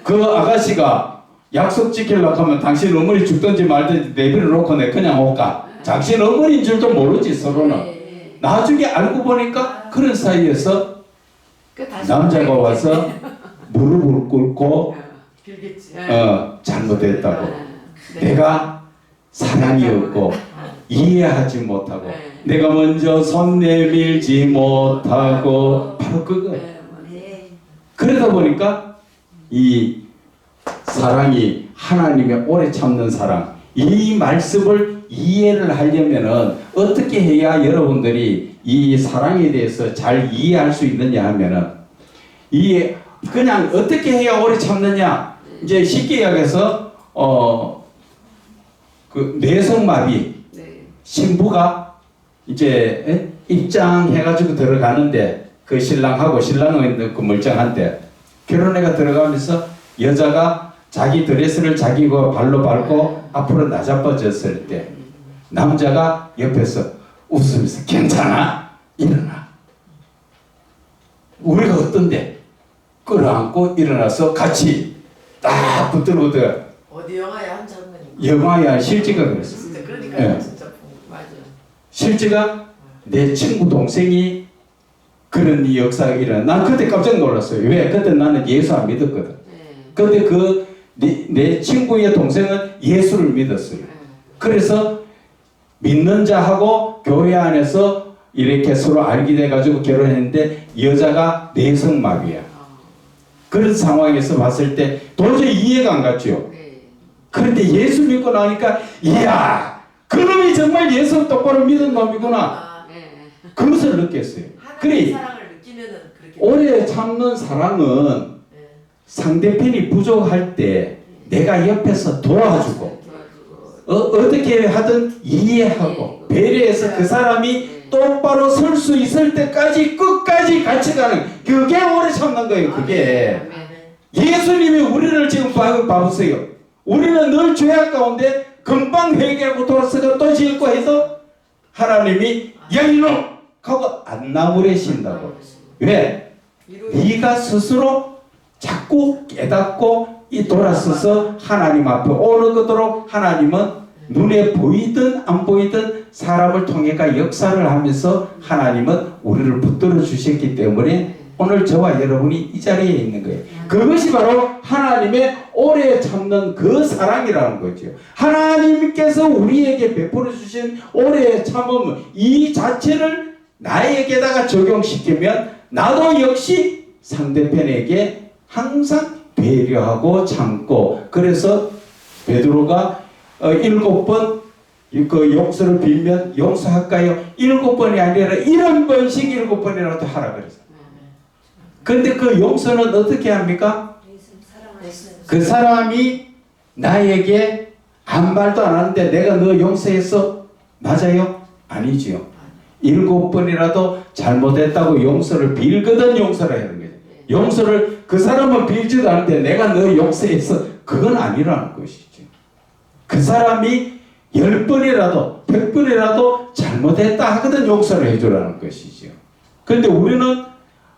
그 아가씨가 약속 지키려고 하면 당신 어머니 죽든지 말든지 내비를 놓고 내 그냥 올까? 당신 어머니인 줄도 모르지 서로는. 나중에 알고 보니까 그런 사이에서 남자가 와서 무릎을 꿇고 빌겠지. 잘못했다고. 내가 사랑이 없고 이해하지 못하고 내가 먼저 손 내밀지 못하고 바로 그거예요. 그러다 보니까 이 사랑이 하나님의 오래 참는 사랑, 이 말씀을 이해를 하려면은 어떻게 해야 여러분들이 이 사랑에 대해서 잘 이해할 수 있느냐 하면은 이 그냥 어떻게 해야 오래 참느냐. 이제 쉽게 이야기해서 그 뇌성마비 신부가 이제 입장해가지고 들어가는데 그 신랑은 그 멀쩡한데 결혼해가 들어가면서 여자가 자기 드레스를 자기 그 발로 밟고 앞으로 나자빠졌을 때 남자가 옆에서 웃으면서 괜찮아? 일어나. 우리가 어떤데? 끌어안고 일어나서 같이 딱 붙들고들 어디 영화에 한 장면이. 영화야 실제가 그랬어. 진짜 그러니까 예. 진짜 맞아. 실제가 내 친구 동생이 그런 이 역사가 일어나. 난 그때 깜짝 놀랐어요. 왜? 그때 나는 예수 안 믿었거든. 근데 내 친구의 동생은 예수를 믿었어요. 그래서 믿는 자하고 교회 안에서 이렇게 서로 알게 돼가지고 결혼했는데 여자가 내성마비야. 그런 상황에서 봤을 때 도저히 이해가 안 갔죠. 그런데 예수 믿고 나니까 이야 그놈이 정말 예수 똑바로 믿은 놈이구나. 그것을 느꼈어요. 그래 사랑을 느끼면은 그렇게. 오래 참는 사랑은 상대편이 부족할 때 내가 옆에서 도와주고 어떻게 하든 이해하고 배려해서 그 사람이 똑바로 설 수 있을 때까지 끝까지 같이 가는 그게 오래 참는 거예요. 그게 예수님이 우리를 지금 봐보세요. 우리는 늘 죄악 가운데 금방 회개하고 돌아서서 또 짓고 해서 하나님이 야 이놈 하고 안 나무래신다고. 왜? 네가 스스로 자꾸 깨닫고 이 돌아서서 하나님 앞에 오는 것도록 하나님은 눈에 보이든 안 보이든 사람을 통해가 역사를 하면서 하나님은 우리를 붙들어 주셨기 때문에 오늘 저와 여러분이 이 자리에 있는 거예요. 그것이 바로 하나님의 오래 참는 그 사랑이라는 거죠. 하나님께서 우리에게 베풀어 주신 오래 참음 이 자체를 나에게다가 적용시키면 나도 역시 상대편에게 항상 배려하고 참고 그래서 베드로가 7번 그 용서를 빌면 용서할까요? 7번이 아니라 1번씩 7번이라도 하라 그랬어요. 근데 그 용서는 어떻게 합니까? 그 사람이 나에게 아무 말도 안 하는데 내가 너 용서했어? 맞아요? 아니지요. 7번이라도 잘못했다고 용서를 빌거든 용서를 하는 거죠. 용서를 그 사람은 빌지도 않는데 내가 너 용서했어? 그건 아니라는 것이죠. 그 사람이 10번이라도 100번이라도 잘못했다 하거든 용서를 해주라는 것이죠. 근데 우리는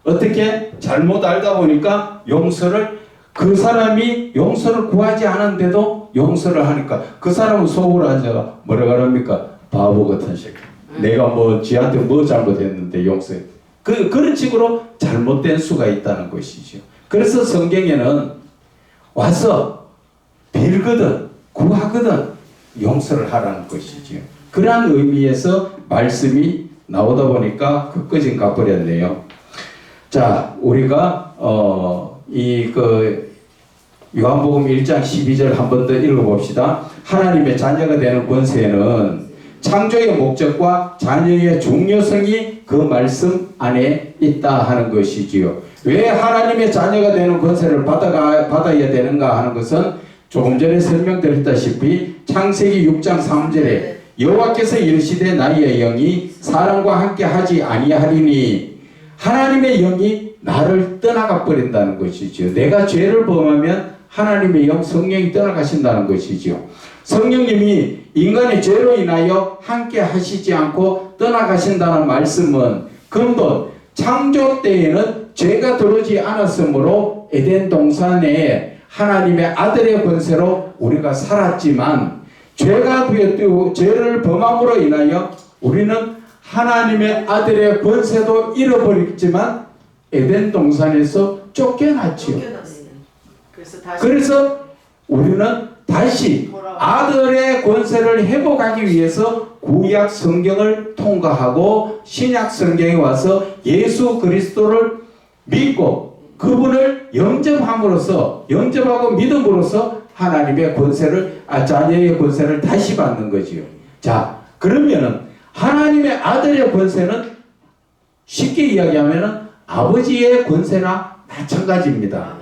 어떻게 잘못 알다 보니까 용서를 그 사람이 용서를 구하지 않은데도 용서를 하니까 그 사람은 속으로 앉아가 뭐라 그럽니까? 바보 같은 새끼. 내가 뭐 지한테 뭐 잘못했는데 용서해. 그런 식으로 잘못된 수가 있다는 것이죠. 그래서 성경에는 와서 빌거든 구하거든 용서를 하라는 것이죠. 그러한 의미에서 말씀이 나오다 보니까 끝까지 가버렸네요. 자, 우리가 요한복음 1장 12절 한 번 더 읽어봅시다. 하나님의 자녀가 되는 권세는 창조의 목적과 자녀의 중요성이 그 말씀 안에 있다 하는 것이지요. 왜 하나님의 자녀가 되는 권세를 받아야 되는가 하는 것은 조금 전에 설명드렸다시피 창세기 6장 3절에 여호와께서 이르시되 나의 영이 사람과 함께 하지 아니하리니 하나님의 영이 나를 떠나가 버린다는 것이죠. 내가 죄를 범하면 하나님의 영 성령이 떠나가신다는 것이죠. 성령님이 인간의 죄로 인하여 함께 하시지 않고 떠나가신다는 말씀은 근본 창조 때에는 죄가 들어오지 않았으므로 에덴 동산에 하나님의 아들의 권세로 우리가 살았지만 죄가 되었고 죄를 범함으로 인하여 우리는 하나님의 아들의 권세도 잃어버렸지만 에덴 동산에서 쫓겨났지요. 그래서 우리는 다시 아들의 권세를 회복하기 위해서 구약 성경을 통과하고 신약 성경에 와서 예수 그리스도를 믿고 그분을 영접하고 믿음으로써 하나님의 권세를 자녀의 권세를 다시 받는 거지요. 자, 그러면은 하나님의 아들의 권세는 쉽게 이야기하면은 아버지의 권세나 마찬가지입니다.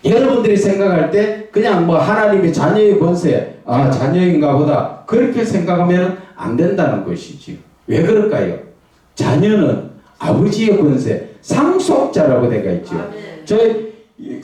여러분들이 생각할 때 그냥 뭐 하나님의 자녀의 권세, 자녀인가 보다 그렇게 생각하면 안 된다는 것이지요. 왜 그럴까요? 자녀는 아버지의 권세, 상속자라고 되어 있죠.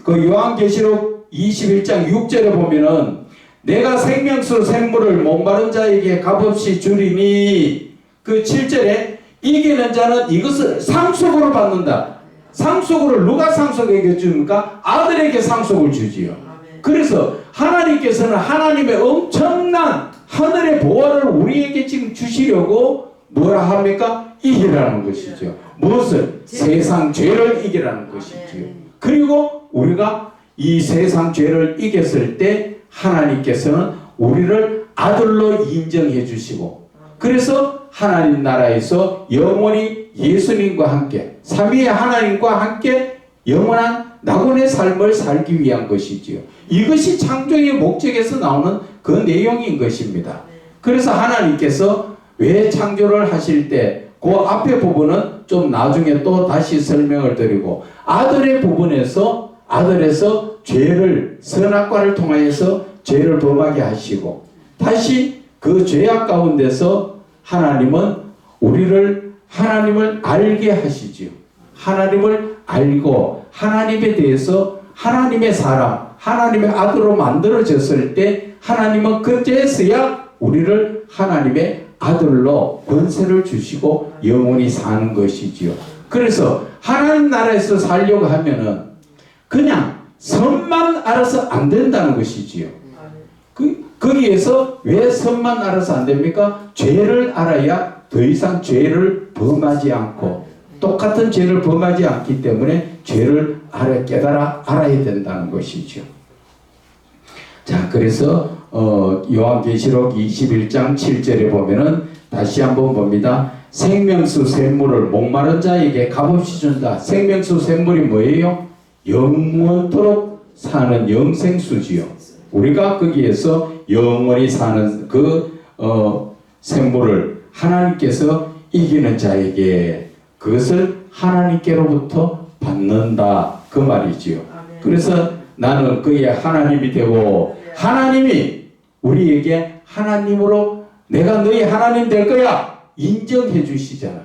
그 요한계시록 21장 6절에 보면은 내가 생명수 생물을 목마른 자에게 값없이 주리니 그 7절에 이기는 자는 이것을 상속으로 받는다. 상속으로 누가 상속에게 줍니까? 아들에게 상속을 주지요. 그래서 하나님께서는 하나님의 엄청난 하늘의 보화를 우리에게 지금 주시려고 뭐라 합니까? 이기라는 것이죠. 무엇을? 세상 죄를 이기라는 것이지요. 그리고 우리가 이 세상 죄를 이겼을 때 하나님께서는 우리를 아들로 인정해 주시고 그래서 하나님 나라에서 영원히 예수님과 함께 삼위의 하나님과 함께 영원한 낙원의 삶을 살기 위한 것이지요. 이것이 창조의 목적에서 나오는 그 내용인 것입니다. 그래서 하나님께서 왜 창조를 하실 때 그 앞에 부분은 좀 나중에 또 다시 설명을 드리고 아들의 부분에서 아들에서 죄를 선악과를 통하여서 죄를 범하게 하시고 다시 그 죄악 가운데서 하나님은 하나님을 알게 하시지요. 하나님을 알고 하나님에 대해서 하나님의 사람, 하나님의 아들로 만들어졌을 때 하나님은 그때서야 우리를 하나님의 아들로 권세를 주시고 영원히 사는 것이지요. 그래서 하나님 나라에서 살려고 하면은 그냥 선만 알아서 안 된다는 것이지요. 거기에서 왜 선만 알아서 안 됩니까? 죄를 알아야 더 이상 죄를 범하지 않고 똑같은 죄를 범하지 않기 때문에 죄를 알아야 된다는 것이죠. 자, 그래서 요한계시록 21장 7절에 보면은 다시 한번 봅니다. 생명수 샘물을 목마른 자에게 값없이 준다. 생명수 샘물이 뭐예요? 영원토록 사는 영생수지요. 우리가 거기에서 영원히 사는 그 샘물을 하나님께서 이기는 자에게 그것을 하나님께로부터 받는다 그 말이지요. 그래서 나는 그의 하나님이 되고 하나님이 우리에게 하나님으로 내가 너희 하나님 될 거야 인정해 주시잖아요.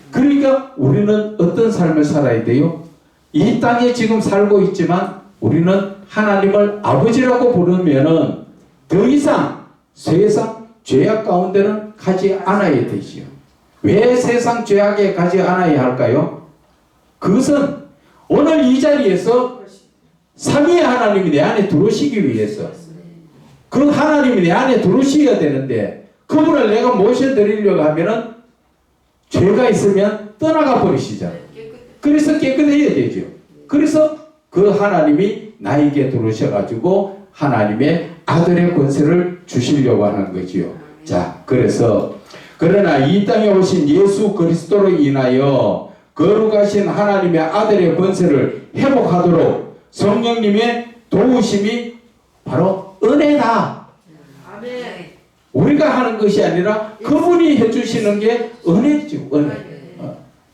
그러니까 우리는 어떤 삶을 살아야 돼요? 이 땅에 지금 살고 있지만 우리는 하나님을 아버지라고 부르면은 더 이상 세상 죄악 가운데는 가지 않아야 되지요. 왜 세상 죄악에 가지 않아야 할까요? 그것은 오늘 이 자리에서 삼위의 하나님이 내 안에 들어오시기 위해서 그 하나님이 내 안에 들어오셔야 되는데 그분을 내가 모셔드리려고 하면은 죄가 있으면 떠나가 버리시잖아요. 그래서 깨끗해야 되죠. 그래서 그 하나님이 나에게 들어오셔가지고 하나님의 아들의 권세를 주시려고 하는 거지요. 자, 그래서 그러나 이 땅에 오신 예수 그리스도로 인하여 거룩하신 하나님의 아들의 권세를 회복하도록 성령님의 도우심이 바로 은혜다. 아멘. 우리가 하는 것이 아니라 그분이 해주시는 게 은혜죠. 은혜.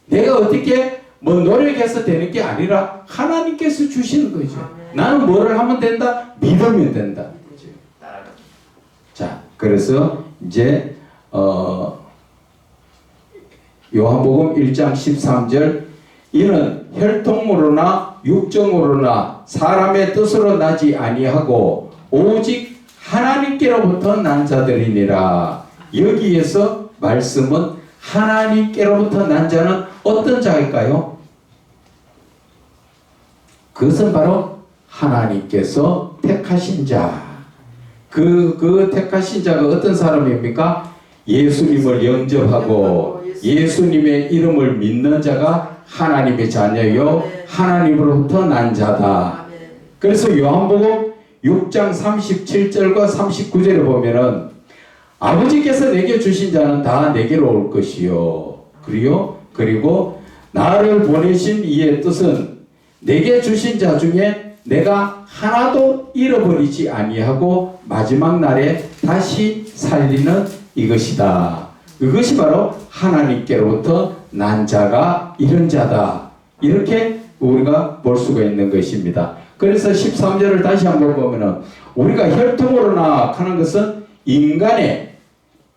내가 어떻게 뭐 노력해서 되는 게 아니라 하나님께서 주시는 거죠. 나는 뭐를 하면 된다? 믿으면 된다. 자, 그래서 이제 요한복음 1장 13절 이는 혈통으로나 육정으로나 사람의 뜻으로 나지 아니하고 오직 하나님께로부터 난 자들이니라. 여기에서 말씀은 하나님께로부터 난 자는 어떤 자일까요? 그것은 바로 하나님께서 택하신 자. 그 택하신 자가 어떤 사람입니까? 예수님을 영접하고 예수님의 이름을 믿는 자가 하나님의 자녀요 하나님으로부터 난 자다. 그래서 요한복음 6장 37절과 39절에 보면은 아버지께서 내게 주신 자는 다 내게로 올 것이요. 그리고 나를 보내신 이의 뜻은 내게 주신 자 중에 내가 하나도 잃어버리지 아니하고 마지막 날에 다시 살리는 이것이다. 이것이 바로 하나님께로부터 난 자가 이런 자다. 이렇게 우리가 볼 수가 있는 것입니다. 그래서 13절을 다시 한번 보면은 우리가 혈통으로나 하는 것은 인간의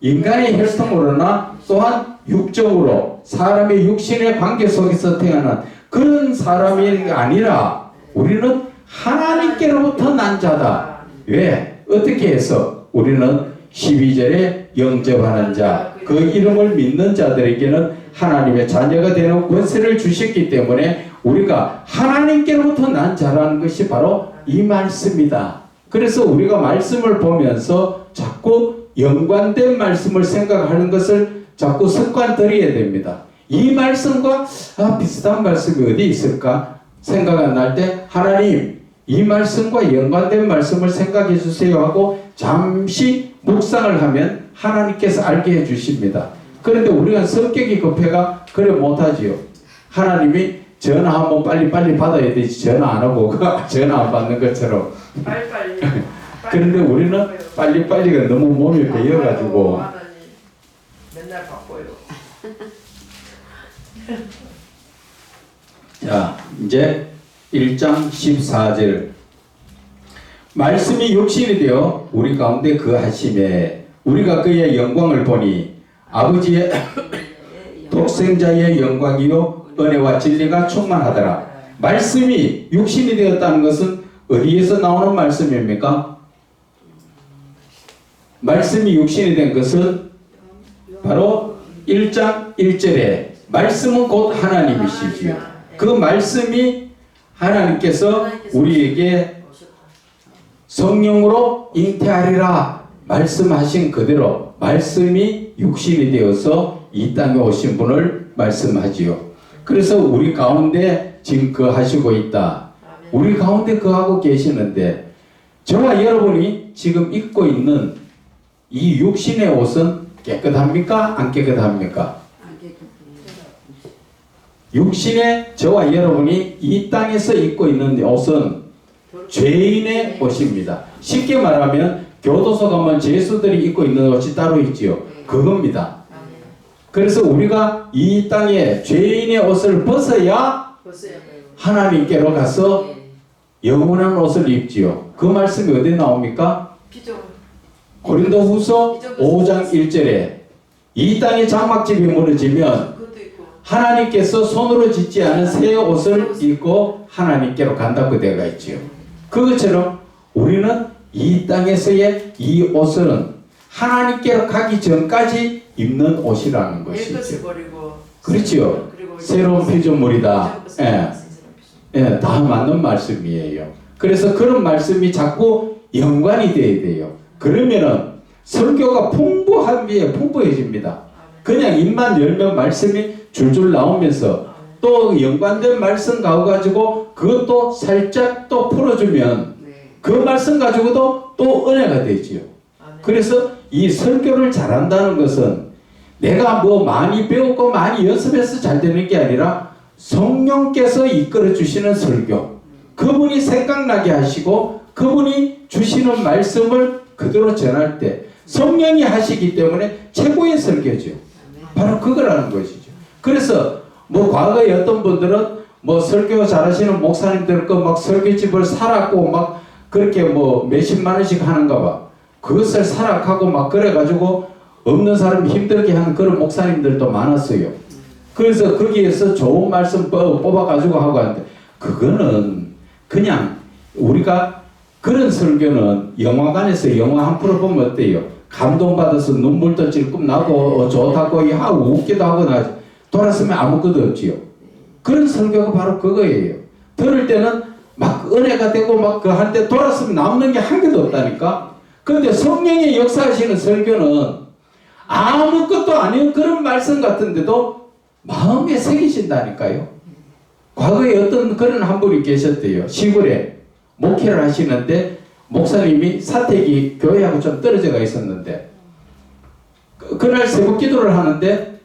혈통으로나 또한 육정으로 사람의 육신의 관계 속에서 태어난 그런 사람이 아니라 우리는 하나님께로부터 난 자다. 왜? 어떻게 해서? 우리는 12절에 영접하는 자, 그 이름을 믿는 자들에게는 하나님의 자녀가 되는 권세를 주셨기 때문에 우리가 하나님께로부터 난 자라는 것이 바로 이 말씀이다. 그래서 우리가 말씀을 보면서 자꾸 연관된 말씀을 생각하는 것을 자꾸 습관 들여야 됩니다. 이 말씀과 비슷한 말씀이 어디 있을까 생각 안 날 때 하나님 이 말씀과 연관된 말씀을 생각해 주세요 하고 잠시 묵상을 하면 하나님께서 알게 해 주십니다. 그런데 우리가 성격이 급해가 그래 못하지요. 하나님이 전화하면 빨리 받아야 되지 전화 안 하고 전화 안 받는 것처럼 빨리. 그런데 우리는 빨리가 너무 몸이 배여가지고 맨날 바빠요. 자, 이제 1장 14절 말씀이 육신이 되어 우리 가운데 거하심에 우리가 그의 영광을 보니 아버지의 독생자의 영광이요 은혜와 진리가 충만하더라. 말씀이 육신이 되었다는 것은 어디에서 나오는 말씀입니까? 말씀이 육신이 된 것은 바로 1장 1절에 말씀은 곧 하나님이시지요. 그 말씀이 하나님께서 우리에게 오셨다. 성령으로 잉태하리라 말씀하신 그대로 말씀이 육신이 되어서 이 땅에 오신 분을 말씀하지요. 그래서 우리 가운데 지금 거하시고 있다. 아멘. 우리 가운데 거하고 계시는데 저와 여러분이 지금 입고 있는 이 육신의 옷은 깨끗합니까? 안 깨끗합니까? 육신의 저와 여러분이 이 땅에서 입고 있는 옷은 죄인의 옷입니다. 쉽게 말하면 교도소 가면 죄수들이 입고 있는 옷이 따로 있지요. 그겁니다. 아멘. 그래서 우리가 이 땅에 죄인의 옷을 벗어야 벌써요. 하나님께로 가서 영원한 옷을 입지요. 그 말씀이 어디 나옵니까? 피조물. 고린도후서 5장 1절에 이 땅에 장막집이 무너지면 그것도 있고. 하나님께서 손으로 짓지 않은 새 옷을 입고 하나님께로 간다고 되어 있지요. 그것처럼 우리는 이 땅에서의 이 옷은 하나님께로 가기 전까지 입는 옷이라는 옛 것이죠. 것을 버리고. 그렇지요. 그리고 새로운 피조물이다. 예, 다 맞는 말씀이에요. 그래서 그런 말씀이 자꾸 연관이 돼야 돼요. 그러면은 설교가 풍부해집니다. 그냥 입만 열면 말씀이 줄줄 나오면서 또 연관된 말씀 가지고 그것도 살짝 또 풀어주면 그 말씀 가지고도 또 은혜가 되지요. 그래서 이 설교를 잘한다는 것은 내가 뭐 많이 배웠고 많이 연습해서 잘 되는 게 아니라 성령께서 이끌어 주시는 설교, 그분이 생각나게 하시고 그분이 주시는 말씀을 그대로 전할 때 성령이 하시기 때문에 최고의 설교죠. 바로 그거라는 것이죠. 그래서 뭐 과거에 어떤 분들은 뭐 설교 잘하시는 목사님들 거 막 설교집을 사라고 막 그렇게 뭐 몇십만 원씩 하는가 봐. 그것을 사락하고 막 그래가지고 없는 사람 힘들게 하는 그런 목사님들도 많았어요. 그래서 거기에서 좋은 말씀 뽑아가지고 하고 하는데 그거는 그냥 우리가 그런 설교는 영화관에서 영화 한 프로 보면 어때요? 감동받아서 눈물도 찔끔 나고 좋다고 하고 웃기도 하고 나지 돌아서면 아무것도 없지요. 그런 설교가 바로 그거예요. 들을 때는 막 은혜가 되고 막 그 한때 돌아서면 남는 게 한 개도 없다니까. 그런데 성령의 역사하시는 설교는 아무것도 아닌 그런 말씀 같은데도 마음에 새기신다니까요. 과거에 어떤 그런 한 분이 계셨대요. 시골에 목회를 하시는데 목사님이 사택이 교회하고 좀 떨어져가 있었는데 그날 새벽 기도를 하는데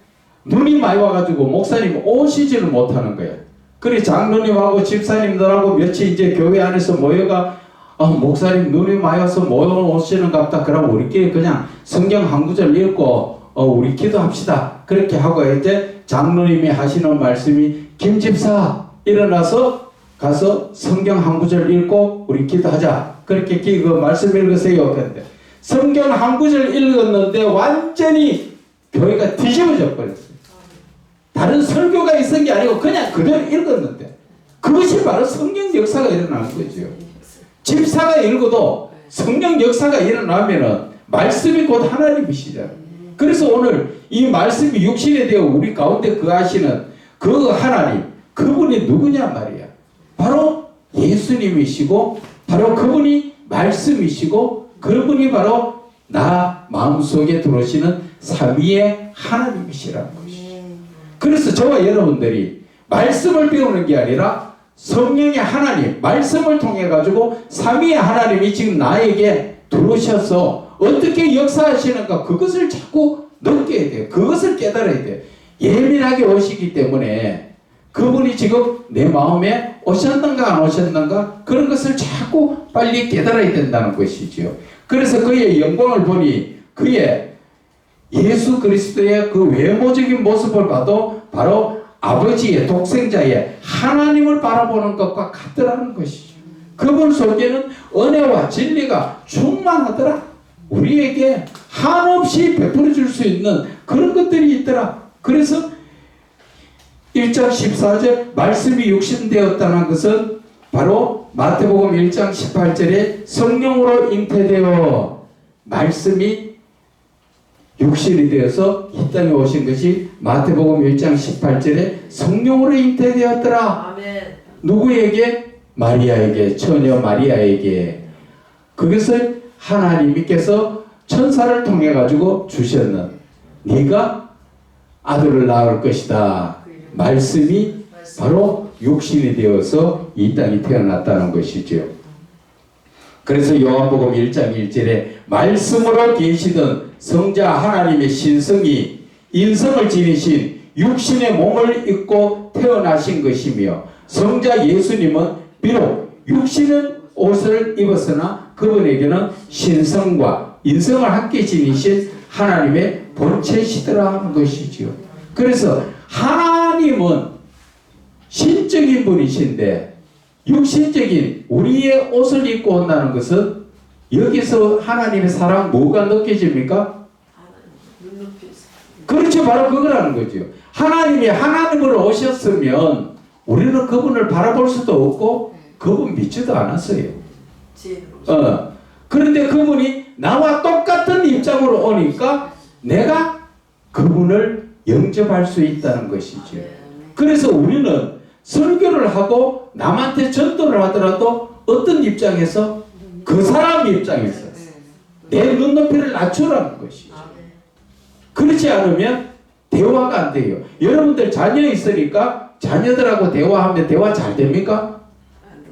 눈이 많이 와가지고 목사님 오시지를 못하는 거예요. 그래 장로님하고 집사님들하고 며칠 이제 교회 안에서 모여가 목사님 눈이 많이 와서 모여오시는 것 같다. 그럼 우리끼리 그냥 성경 한 구절 읽고 우리 기도합시다. 그렇게 하고 이제 장로님이 하시는 말씀이 김 집사 일어나서 가서 성경 한 구절 읽고 우리 기도하자. 그렇게 그 말씀 읽으세요. 그런데 성경 한 구절 읽었는데 완전히 교회가 뒤집어져 버렸어요. 다른 설교가 있은 게 아니고 그냥 그대로 읽었는데 그것이 바로 성령 역사가 일어나는 거죠. 집사가 읽어도 성령 역사가 일어나면은 말씀이 곧 하나님이시잖아요. 그래서 오늘 이 말씀이 육신이 되어 우리 가운데 거하시는 그 하나님, 그분이 누구냐 말이야. 바로 예수님이시고 바로 그분이 말씀이시고 그분이 바로 나 마음속에 들어오시는 삼위의 하나님이시라는 것이죠. 그래서 저와 여러분들이 말씀을 배우는 게 아니라 성령의 하나님, 말씀을 통해 가지고 삼위의 하나님이 지금 나에게 들어오셔서 어떻게 역사하시는가 그것을 자꾸 느껴야 돼요. 그것을 깨달아야 돼요. 예민하게 오시기 때문에 그분이 지금 내 마음에 오셨는가 안 오셨는가 그런 것을 자꾸 빨리 깨달아야 된다는 것이지요. 그래서 그의 영광을 보니 그의 예수 그리스도의 그 외모적인 모습을 봐도 바로 아버지의 독생자의 하나님을 바라보는 것과 같더라는 것이죠. 그분 속에는 은혜와 진리가 충만하더라. 우리에게 한없이 베풀어 줄 수 있는 그런 것들이 있더라. 그래서 1장 14절 말씀이 육신되었다는 것은 바로 마태복음 1장 18절에 성령으로 잉태되어 말씀이 육신이 되어서 이 땅에 오신 것이 마태복음 1장 18절에 성령으로 잉태되었더라. 아멘. 누구에게? 마리아에게, 처녀 마리아에게 그것을 하나님께서 천사를 통해 가지고 주셨는 네가 아들을 낳을 것이다 말씀이 바로 육신이 되어서 이 땅에 태어났다는 것이죠. 그래서 요한복음 1장 1절에 말씀으로 계시던 성자 하나님의 신성이 인성을 지니신 육신의 몸을 입고 태어나신 것이며 성자 예수님은 비록 육신은 옷을 입었으나 그분에게는 신성과 인성을 함께 지니신 하나님의 본체시더라 하는 것이지요. 그래서 하나님은 신적인 분이신데 육신적인 우리의 옷을 입고 온다는 것은 여기서 하나님의 사랑 뭐가 느껴집니까? 그렇죠. 바로 그거라는 거죠. 하나님이 하나님으로 오셨으면 우리는 그분을 바라볼 수도 없고 그분 믿지도 않았어요. 그런데 그분이 나와 똑같은 입장으로 오니까 내가 그분을 영접할 수 있다는 것이죠. 그래서 우리는 설교를 하고 남한테 전도를 하더라도 어떤 입장에서 그 사람 입장에서 내 눈높이를 낮추라는 것이죠. 그렇지 않으면 대화가 안 돼요. 여러분들 자녀 있으니까 자녀들하고 대화하면 대화 잘 됩니까?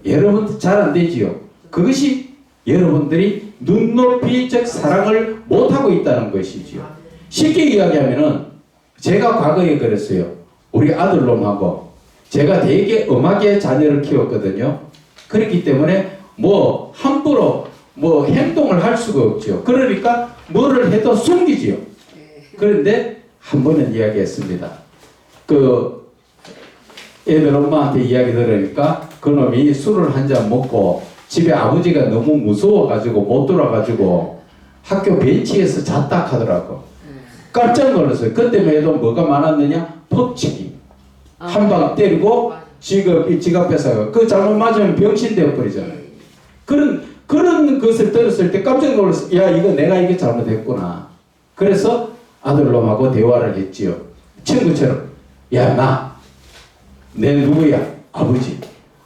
여러분들 잘 안 되지요. 그것이 여러분들이 눈높이적 사랑을 못하고 있다는 것이지요. 쉽게 이야기하면은 제가 과거에 그랬어요. 우리 아들놈하고 제가 되게 음악의 자녀를 키웠거든요. 그렇기 때문에 뭐 함부로 뭐 행동을 할 수가 없죠. 그러니까 뭐를 해도 숨기지요. 그런데 한 번은 이야기했습니다. 그 애들 엄마한테 이야기 들으니까 그놈이 술을 한 잔 먹고 집에 아버지가 너무 무서워가지고 못 돌아가지고 학교 벤치에서 잤다 하더라고. 깜짝 놀랐어요. 그때만 해도 뭐가 많았느냐? 퍽치기. 한 방 때리고 지갑 뺏어가. 그 잘못 맞으면 병신 되어버리잖아요. 그런 것을 들었을 때 깜짝 놀랐어요. 야, 내가 잘못했구나. 그래서 아들놈하고 대화를 했지요. 친구처럼. 야, 내 누구야? 아버지.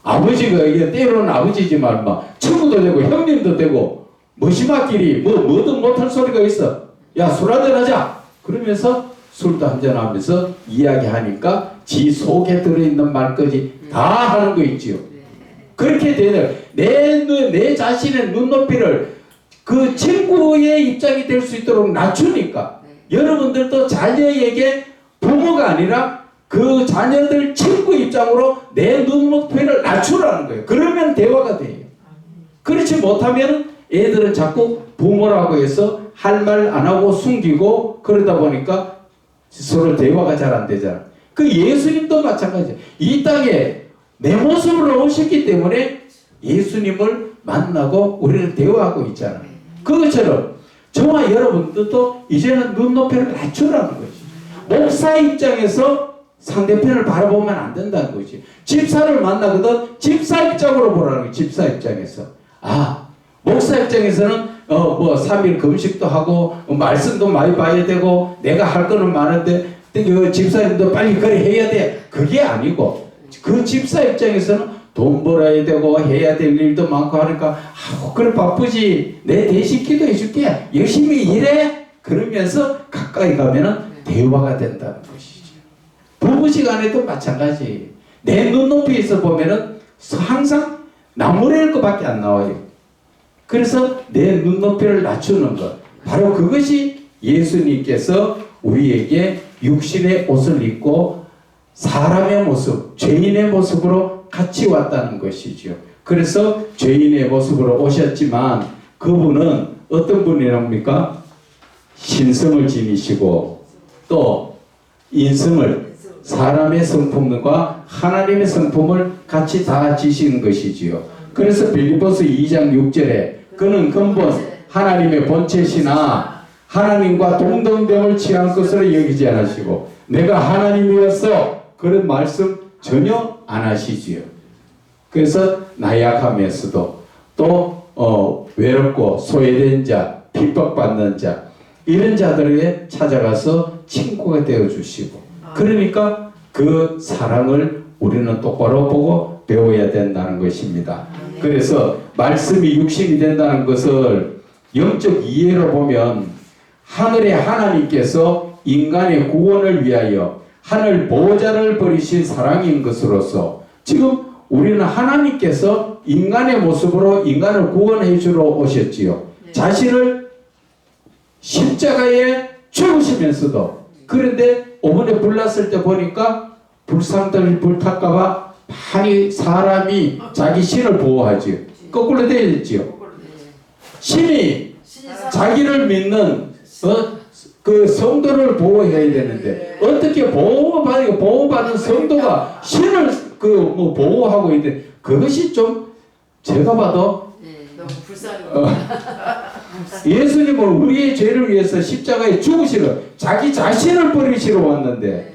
아버지가 이게 때로는 아버지지만 막 친구도 되고 형님도 되고 머시마끼리 뭐든 못할 소리가 있어. 야, 술 한잔 하자. 그러면서 술도 한잔하면서 이야기하니까 지 속에 들어있는 말까지 다 하는 거 있지요. 그렇게 되는 내 자신의 눈높이를 그 친구의 입장이 될 수 있도록 낮추니까 여러분들도 자녀에게 부모가 아니라 그 자녀들 친구 입장으로 내 눈높이를 낮추라는 거예요. 그러면 대화가 돼요. 그렇지 못하면 애들은 자꾸 부모라고 해서 할 말 안 하고 숨기고 그러다 보니까 서로 대화가 잘 안 되잖아. 그 예수님도 마찬가지예요. 이 땅에 내 모습으로 오셨기 때문에 예수님을 만나고 우리는 대화하고 있잖아요. 그것처럼 저와 여러분들도 이제는 눈높이를 낮추라는 거지. 목사 입장에서 상대편을 바라보면 안 된다는 거지. 집사를 만나거든 집사 입장으로 보라는 거지. 집사 입장에서. 목사 입장에서는 3일 금식도 하고 말씀도 많이 봐야 되고 내가 할 거는 많은데 집사님도 빨리 그래 해야 돼. 그게 아니고 그 집사 입장에서는 돈 벌어야 되고 해야 될 일도 많고 하니까 그래 바쁘지. 내 대신 기도해 줄게. 열심히 일해. 그러면서 가까이 가면은 대화가 된다는 것이죠. 부부시간에도 마찬가지. 내 눈높이에서 보면은 항상 나무랄 것밖에 안 나와요. 그래서 내 눈높이를 낮추는 것. 바로 그것이 예수님께서 우리에게 육신의 옷을 입고 사람의 모습, 죄인의 모습으로 같이 왔다는 것이죠. 그래서 죄인의 모습으로 오셨지만 그분은 어떤 분이랍니까? 신성을 지니시고 또 인성을 사람의 성품과 하나님의 성품을 같이 다 지시는 것이지요. 그래서 빌립보서 2장 6절에 그는 근본 하나님의 본체시나 하나님과 동등됨을 취한 것으로 여기지 않으시고 내가 하나님이었어 그런 말씀 전혀 안 하시지요. 그래서 나약하면서도 또 외롭고 소외된 자, 핍박받는 자 이런 자들에게 찾아가서 친구가 되어주시고 그러니까 그 사랑을 우리는 똑바로 보고 배워야 된다는 것입니다. 그래서 말씀이 육신이 된다는 것을 영적 이해로 보면 하늘의 하나님께서 인간의 구원을 위하여 하늘 보호자를 버리신 사랑인 것으로서 지금 우리는 하나님께서 인간의 모습으로 인간을 구원해 주러 오셨지요. 자신을 십자가에 죽으시면서도 그런데 오븐에 불났을 때 보니까 불상들 불탈까봐 많이 사람이 자기 신을 보호하지요. 거꾸로 되어 있지요. 신이 자기를 믿는 그 성도를 보호해야 되는데 어떻게 보호받은 성도가 신을 뭐 보호하고 있는데 그것이 좀 제가 봐도 너무 불쌍해. 예수님은 우리의 죄를 위해서 십자가에 죽으시러 자기 자신을 버리시러 왔는데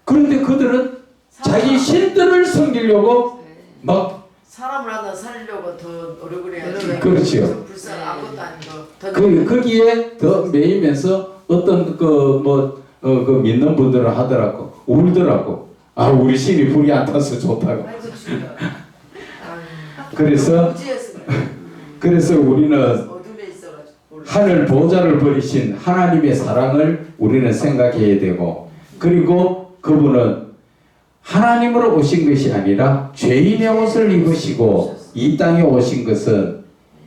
그런데 그들은 자기 신들을 섬기려고 막 사람을 하나 살려고 더 노력을 해야지. 그렇지요. 불쌍 아무것도 아니고. 거기에 더 매이면서 어떤 그 믿는 분들은 하더라고 울더라고. 아 우리 신이 불이 안 타서 좋다고. 그래서 우리는 하늘 보호자를 버리신 하나님의 사랑을 우리는 생각해야 되고 그리고 그분은 하나님으로 오신 것이 아니라 죄인의 옷을 입으시고 이 땅에 오신 것은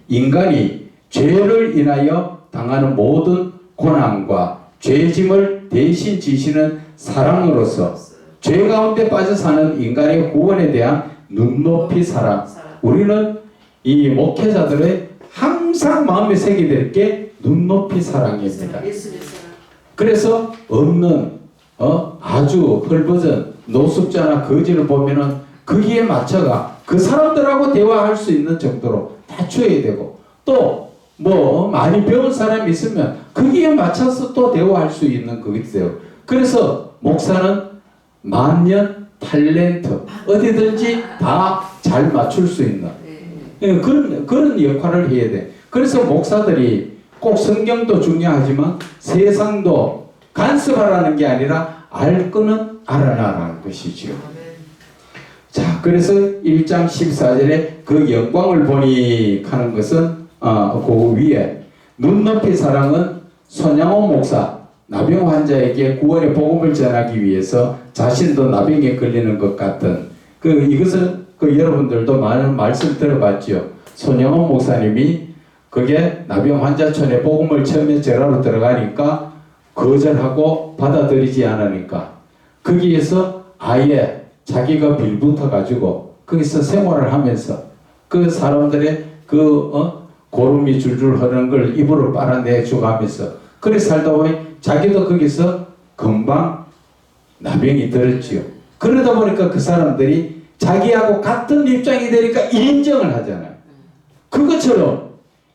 인간이 죄를 인하여 당하는 모든 고난과 죄짐을 대신 지시는 사랑으로서 죄 가운데 빠져 사는 인간의 구원에 대한 눈높이 사랑. 우리는 이 목회자들의 항상 마음에 새게 될 게 눈높이 사랑입니다. 그래서 없는 아주 헐벗은 노숙자나 거지를 보면은 거기에 맞춰가 그 사람들하고 대화할 수 있는 정도로 맞춰야 되고 또 뭐 많이 배운 사람이 있으면 거기에 맞춰서 또 대화할 수 있는 그게 있어요. 그래서 목사는 만년 탤런트 어디든지 다 잘 맞출 수 있는 그런 역할을 해야 돼. 그래서 목사들이 꼭 성경도 중요하지만 세상도 간섭하라는 게 아니라 알 거는 알아라라는 것이지요. 자, 그래서 1장 14절에 그 영광을 보니 하는 것은 그 위에 눈높이 사랑은 손양원 목사 나병 환자에게 구원의 복음을 전하기 위해서 자신도 나병에 걸리는 것 같은 이것은 여러분들도 많은 말씀 들어봤죠. 손양원 목사님이 그게 나병 환자촌에 복음을 처음에 전하러 들어가니까 거절하고 받아들이지 않으니까 거기에서 아예 자기가 빌붙어 가지고 거기서 생활을 하면서 그 사람들의 고름이 줄줄 흐르는 걸 입으로 빨아내 주가면서 그래 살다 보니 자기도 거기서 금방 나병이 들었지요. 그러다 보니까 그 사람들이 자기하고 같은 입장이 되니까 인정을 하잖아요. 그것처럼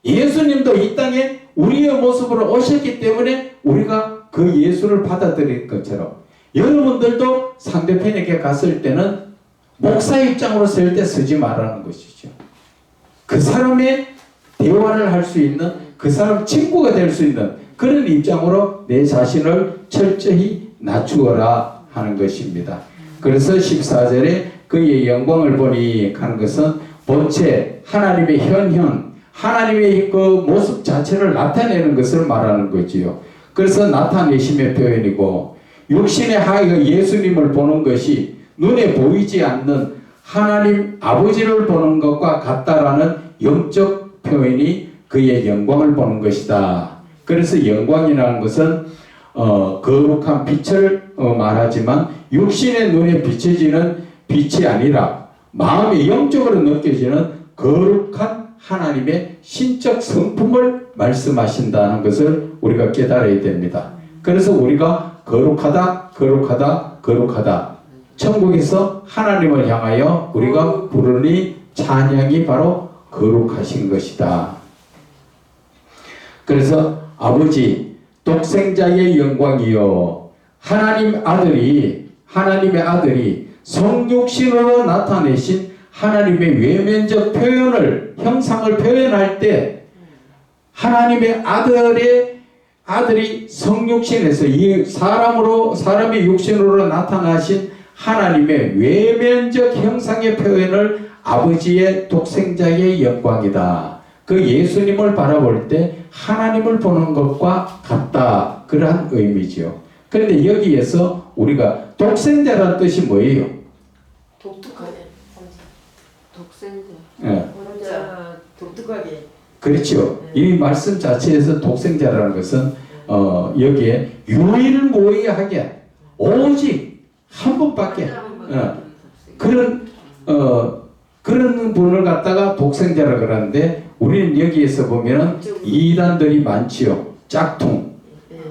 예수님도 이 땅에 우리의 모습으로 오셨기 때문에 우리가 그 예수를 받아들일 것처럼 여러분들도 상대편에게 갔을 때는 목사 입장으로 설 때 서지 말라는 것이죠. 그 사람의 대화를 할 수 있는 그 사람 친구가 될 수 있는 그런 입장으로 내 자신을 철저히 낮추어라 하는 것입니다. 그래서 14절에 그의 영광을 보니 하는 것은 본체 하나님의 현현 하나님의 그 모습 자체를 나타내는 것을 말하는 거지요. 그래서 나타내심의 표현이고 육신의 하여 예수님을 보는 것이 눈에 보이지 않는 하나님 아버지를 보는 것과 같다라는 영적 표현이 그의 영광을 보는 것이다. 그래서 영광이라는 것은 거룩한 빛을 말하지만 육신의 눈에 비춰지는 빛이 아니라 마음의 영적으로 느껴지는 거룩한 하나님의 신적 성품을 말씀하신다는 것을 우리가 깨달아야 됩니다. 그래서 우리가 거룩하다 거룩하다 거룩하다 천국에서 하나님을 향하여 우리가 부르니 찬양이 바로 거룩하신 것이다. 그래서 아버지 독생자의 영광이요 하나님의 아들이 성육신으로 나타내신 하나님의 외면적 표현을 형상을 표현할 때 하나님의 아들이 성육신에서 이 사람의 육신으로 나타나신 하나님의 외면적 형상의 표현을 아버지의 독생자의 영광이다. 그 예수님을 바라볼 때 하나님을 보는 것과 같다. 그러한 의미죠. 그런데 여기에서 우리가 독생자라는 뜻이 뭐예요? 독특하게 독생자. 예. 혼자 독특하게 그렇죠. 이 말씀 자체에서 독생자라는 것은 여기에 유일무이하게 오직 한 분밖에 그런 분을 갖다가 독생자라 그러는데 우리는 여기에서 보면은 이단들이 많지요. 짝퉁.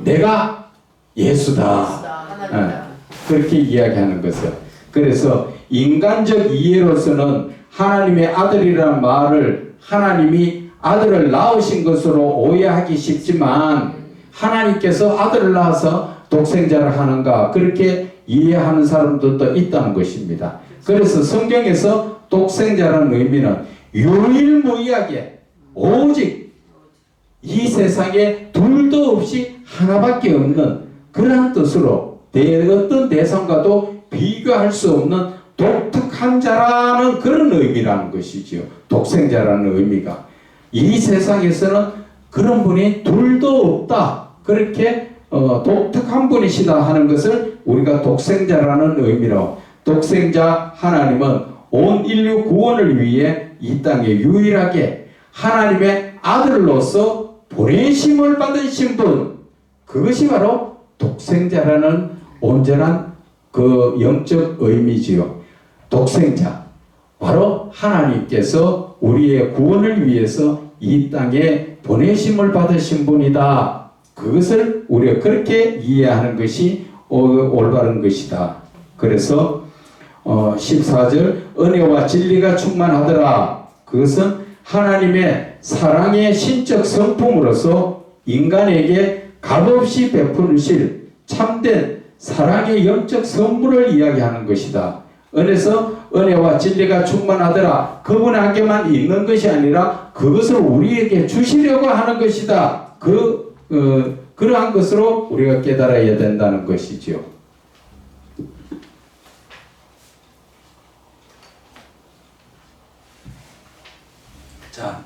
내가 예수다. 하나님이다. 그렇게 이야기하는 것을. 그래서 인간적 이해로서는 하나님의 아들이라는 말을 하나님이 아들을 낳으신 것으로 오해하기 쉽지만 하나님께서 아들을 낳아서 독생자를 하는가 그렇게 이해하는 사람들도 있다는 것입니다. 그래서 성경에서 독생자라는 의미는 유일무이하게 오직 이 세상에 둘도 없이 하나밖에 없는 그러한 뜻으로 어떤 대상과도 비교할 수 없는 독특한 자라는 그런 의미라는 것이지요. 독생자라는 의미가 이 세상에서는 그런 분이 둘도 없다. 그렇게 독특한 분이시다 하는 것을 우리가 독생자라는 의미로 독생자 하나님은 온 인류 구원을 위해 이 땅에 유일하게 하나님의 아들로서 보내심을 받으신 분 그것이 바로 독생자라는 온전한 그 영적 의미지요. 독생자 바로 하나님께서 우리의 구원을 위해서 이 땅에 보내심을 받으신 분이다. 그것을 우리가 그렇게 이해하는 것이 올바른 것이다. 그래서 14절 은혜와 진리가 충만하더라. 그것은 하나님의 사랑의 신적 성품으로서 인간에게 값없이 베푸실 참된 사랑의 영적 선물을 이야기하는 것이다. 은혜와 진리가 충만하더라. 그분에게만 있는 것이 아니라 그것을 우리에게 주시려고 하는 것이다. 그러한 것으로 우리가 깨달아야 된다는 것이죠. 자,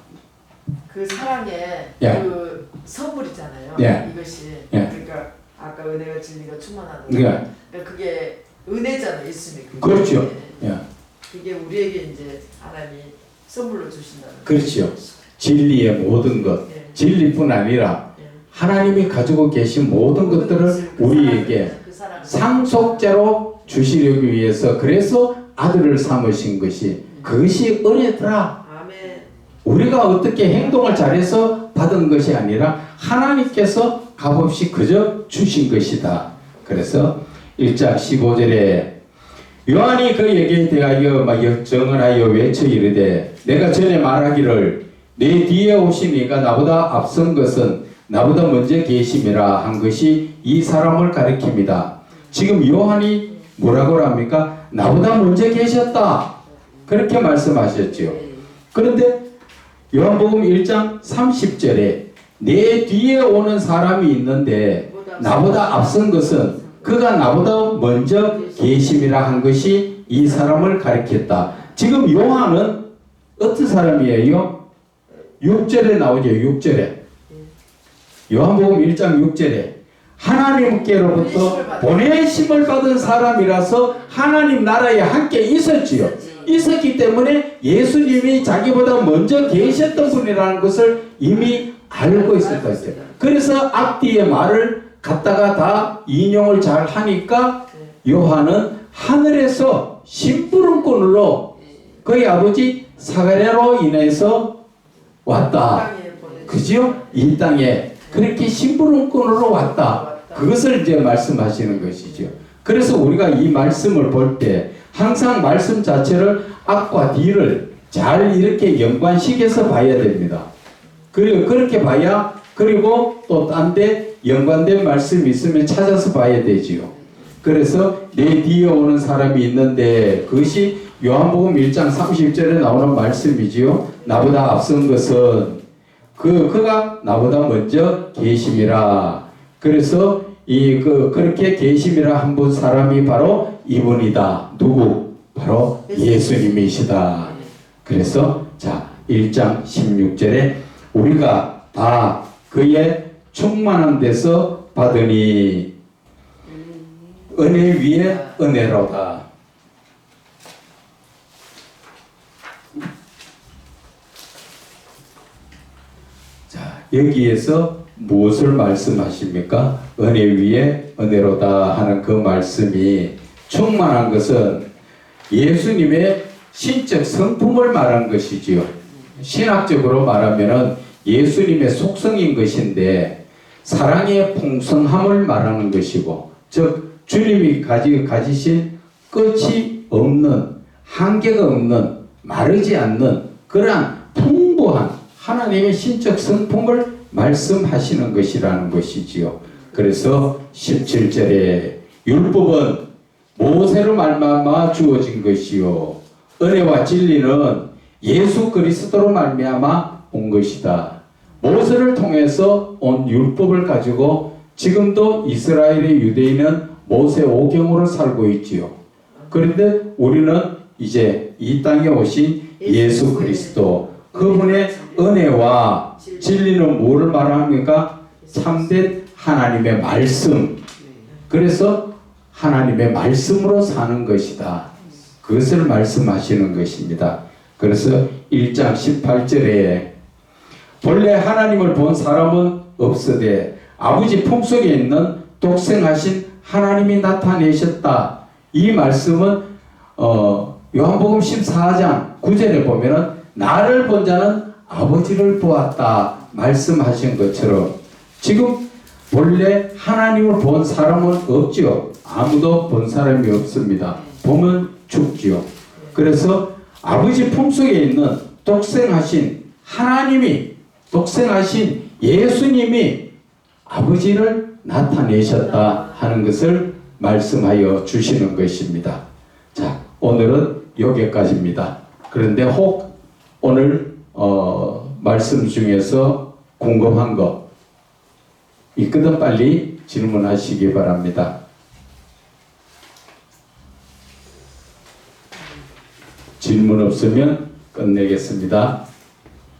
그 사랑의 예. 그 선물이잖아요. 예. 이것이 예. 그러니까 아까 은혜가 진리가 충만하다. 예. 그러니까 그게 은혜잖아요, 예수님이. 그렇죠. 예. 예. 그게 우리에게 이제 하나님이 선물로 주신다는. 그렇죠. 진리의 모든 것, 예. 진리뿐 아니라 예. 하나님이 가지고 계신 모든 것들을 우리에게 그 사랑. 상속자로 주시려기 위해서 그래서 아들을 삼으신 것이 그것이 은혜더라. 아멘. 우리가 어떻게 행동을 잘해서 받은 것이 아니라 하나님께서 값없이 그저 주신 것이다. 그래서 1장 15절에 요한이 그에게 대하여 정언하여 외쳐 이르되 내가 전에 말하기를 내 뒤에 오신 이가 나보다 앞선 것은 나보다 먼저 계심이라 한 것이 이 사람을 가리킵니다. 지금 요한이 뭐라고 합니까? 나보다 먼저 계셨다. 그렇게 말씀하셨죠. 그런데 요한복음 1장 30절에 내 뒤에 오는 사람이 있는데 나보다 앞선 것은 그가 나보다 먼저 계심이라 한 것이 이 사람을 가리켰다. 지금 요한은 어떤 사람이에요? 6절에 나오죠. 6절에 요한복음 1장 6절에 하나님께로부터 보내심을 받은 사람이라서 하나님 나라에 함께 있었지요. 있었기 때문에 예수님이 자기보다 먼저 계셨던 분이라는 것을 이미 알고 있었다 했어요. 그래서 앞뒤의 말을 갖다가 다 인용을 잘 하니까 요한은 하늘에서 심부름꾼으로 그의 아버지 사가랴로 인해서 왔다. 그죠? 이 땅에 그렇게 심부름꾼으로 왔다. 그것을 이제 말씀하시는 것이죠. 그래서 우리가 이 말씀을 볼 때 항상 말씀 자체를 앞과 뒤를 잘 이렇게 연관시켜서 봐야 됩니다. 그리고 그렇게 봐야 그리고 또 딴 데 연관된 말씀이 있으면 찾아서 봐야 되지요. 그래서 내 뒤에 오는 사람이 있는데 그것이 요한복음 1장 30절에 나오는 말씀이지요. 나보다 앞선 것은 그가 나보다 먼저 계심이라. 그래서 그렇게 계심이라 한 분 사람이 바로 이분이다. 누구? 바로 예수님이시다. 그래서 자 1장 16절에 우리가 다 그의 충만한 데서 받으니 은혜 위에 은혜로다. 자 여기에서 무엇을 말씀하십니까? 은혜 위에 은혜로다 하는 그 말씀이 충만한 것은 예수님의 신적 성품을 말한 것이지요. 신학적으로 말하면은 예수님의 속성인 것인데 사랑의 풍성함을 말하는 것이고, 즉 주님이 가지신 끝이 없는, 한계가 없는, 마르지 않는 그러한 풍부한 하나님의 신적 성품을 말씀하시는 것이라는 것이지요. 그래서 17절에 율법은 모세로 말미암아 주어진 것이요 은혜와 진리는 예수 그리스도로 말미암아 온 것이다. 모세를 통해서 온 율법을 가지고 지금도 이스라엘의 유대인은 모세 오경으로 살고 있지요. 그런데 우리는 이제 이 땅에 오신 예수 그리스도, 그분의 은혜와 진리는 뭐를 말합니까? 참된 하나님의 말씀. 그래서 하나님의 말씀으로 사는 것이다. 그것을 말씀하시는 것입니다. 그래서 1장 18절에 본래 하나님을 본 사람은 없으되 아버지 품속에 있는 독생하신 하나님이 나타내셨다. 이 말씀은 요한복음 14장 9절에 보면은 나를 본 자는 아버지를 보았다 말씀하신 것처럼 지금 본래 하나님을 본 사람은 없지요. 아무도 본 사람이 없습니다. 보면 죽지요. 그래서 아버지 품속에 있는 독생하신 하나님이, 독생하신 예수님이 아버지를 나타내셨다 하는 것을 말씀하여 주시는 것입니다. 자, 오늘은 여기까지입니다. 그런데 혹 오늘 말씀 중에서 궁금한 거 있거든 빨리 질문하시기 바랍니다. 질문 없으면 끝내겠습니다.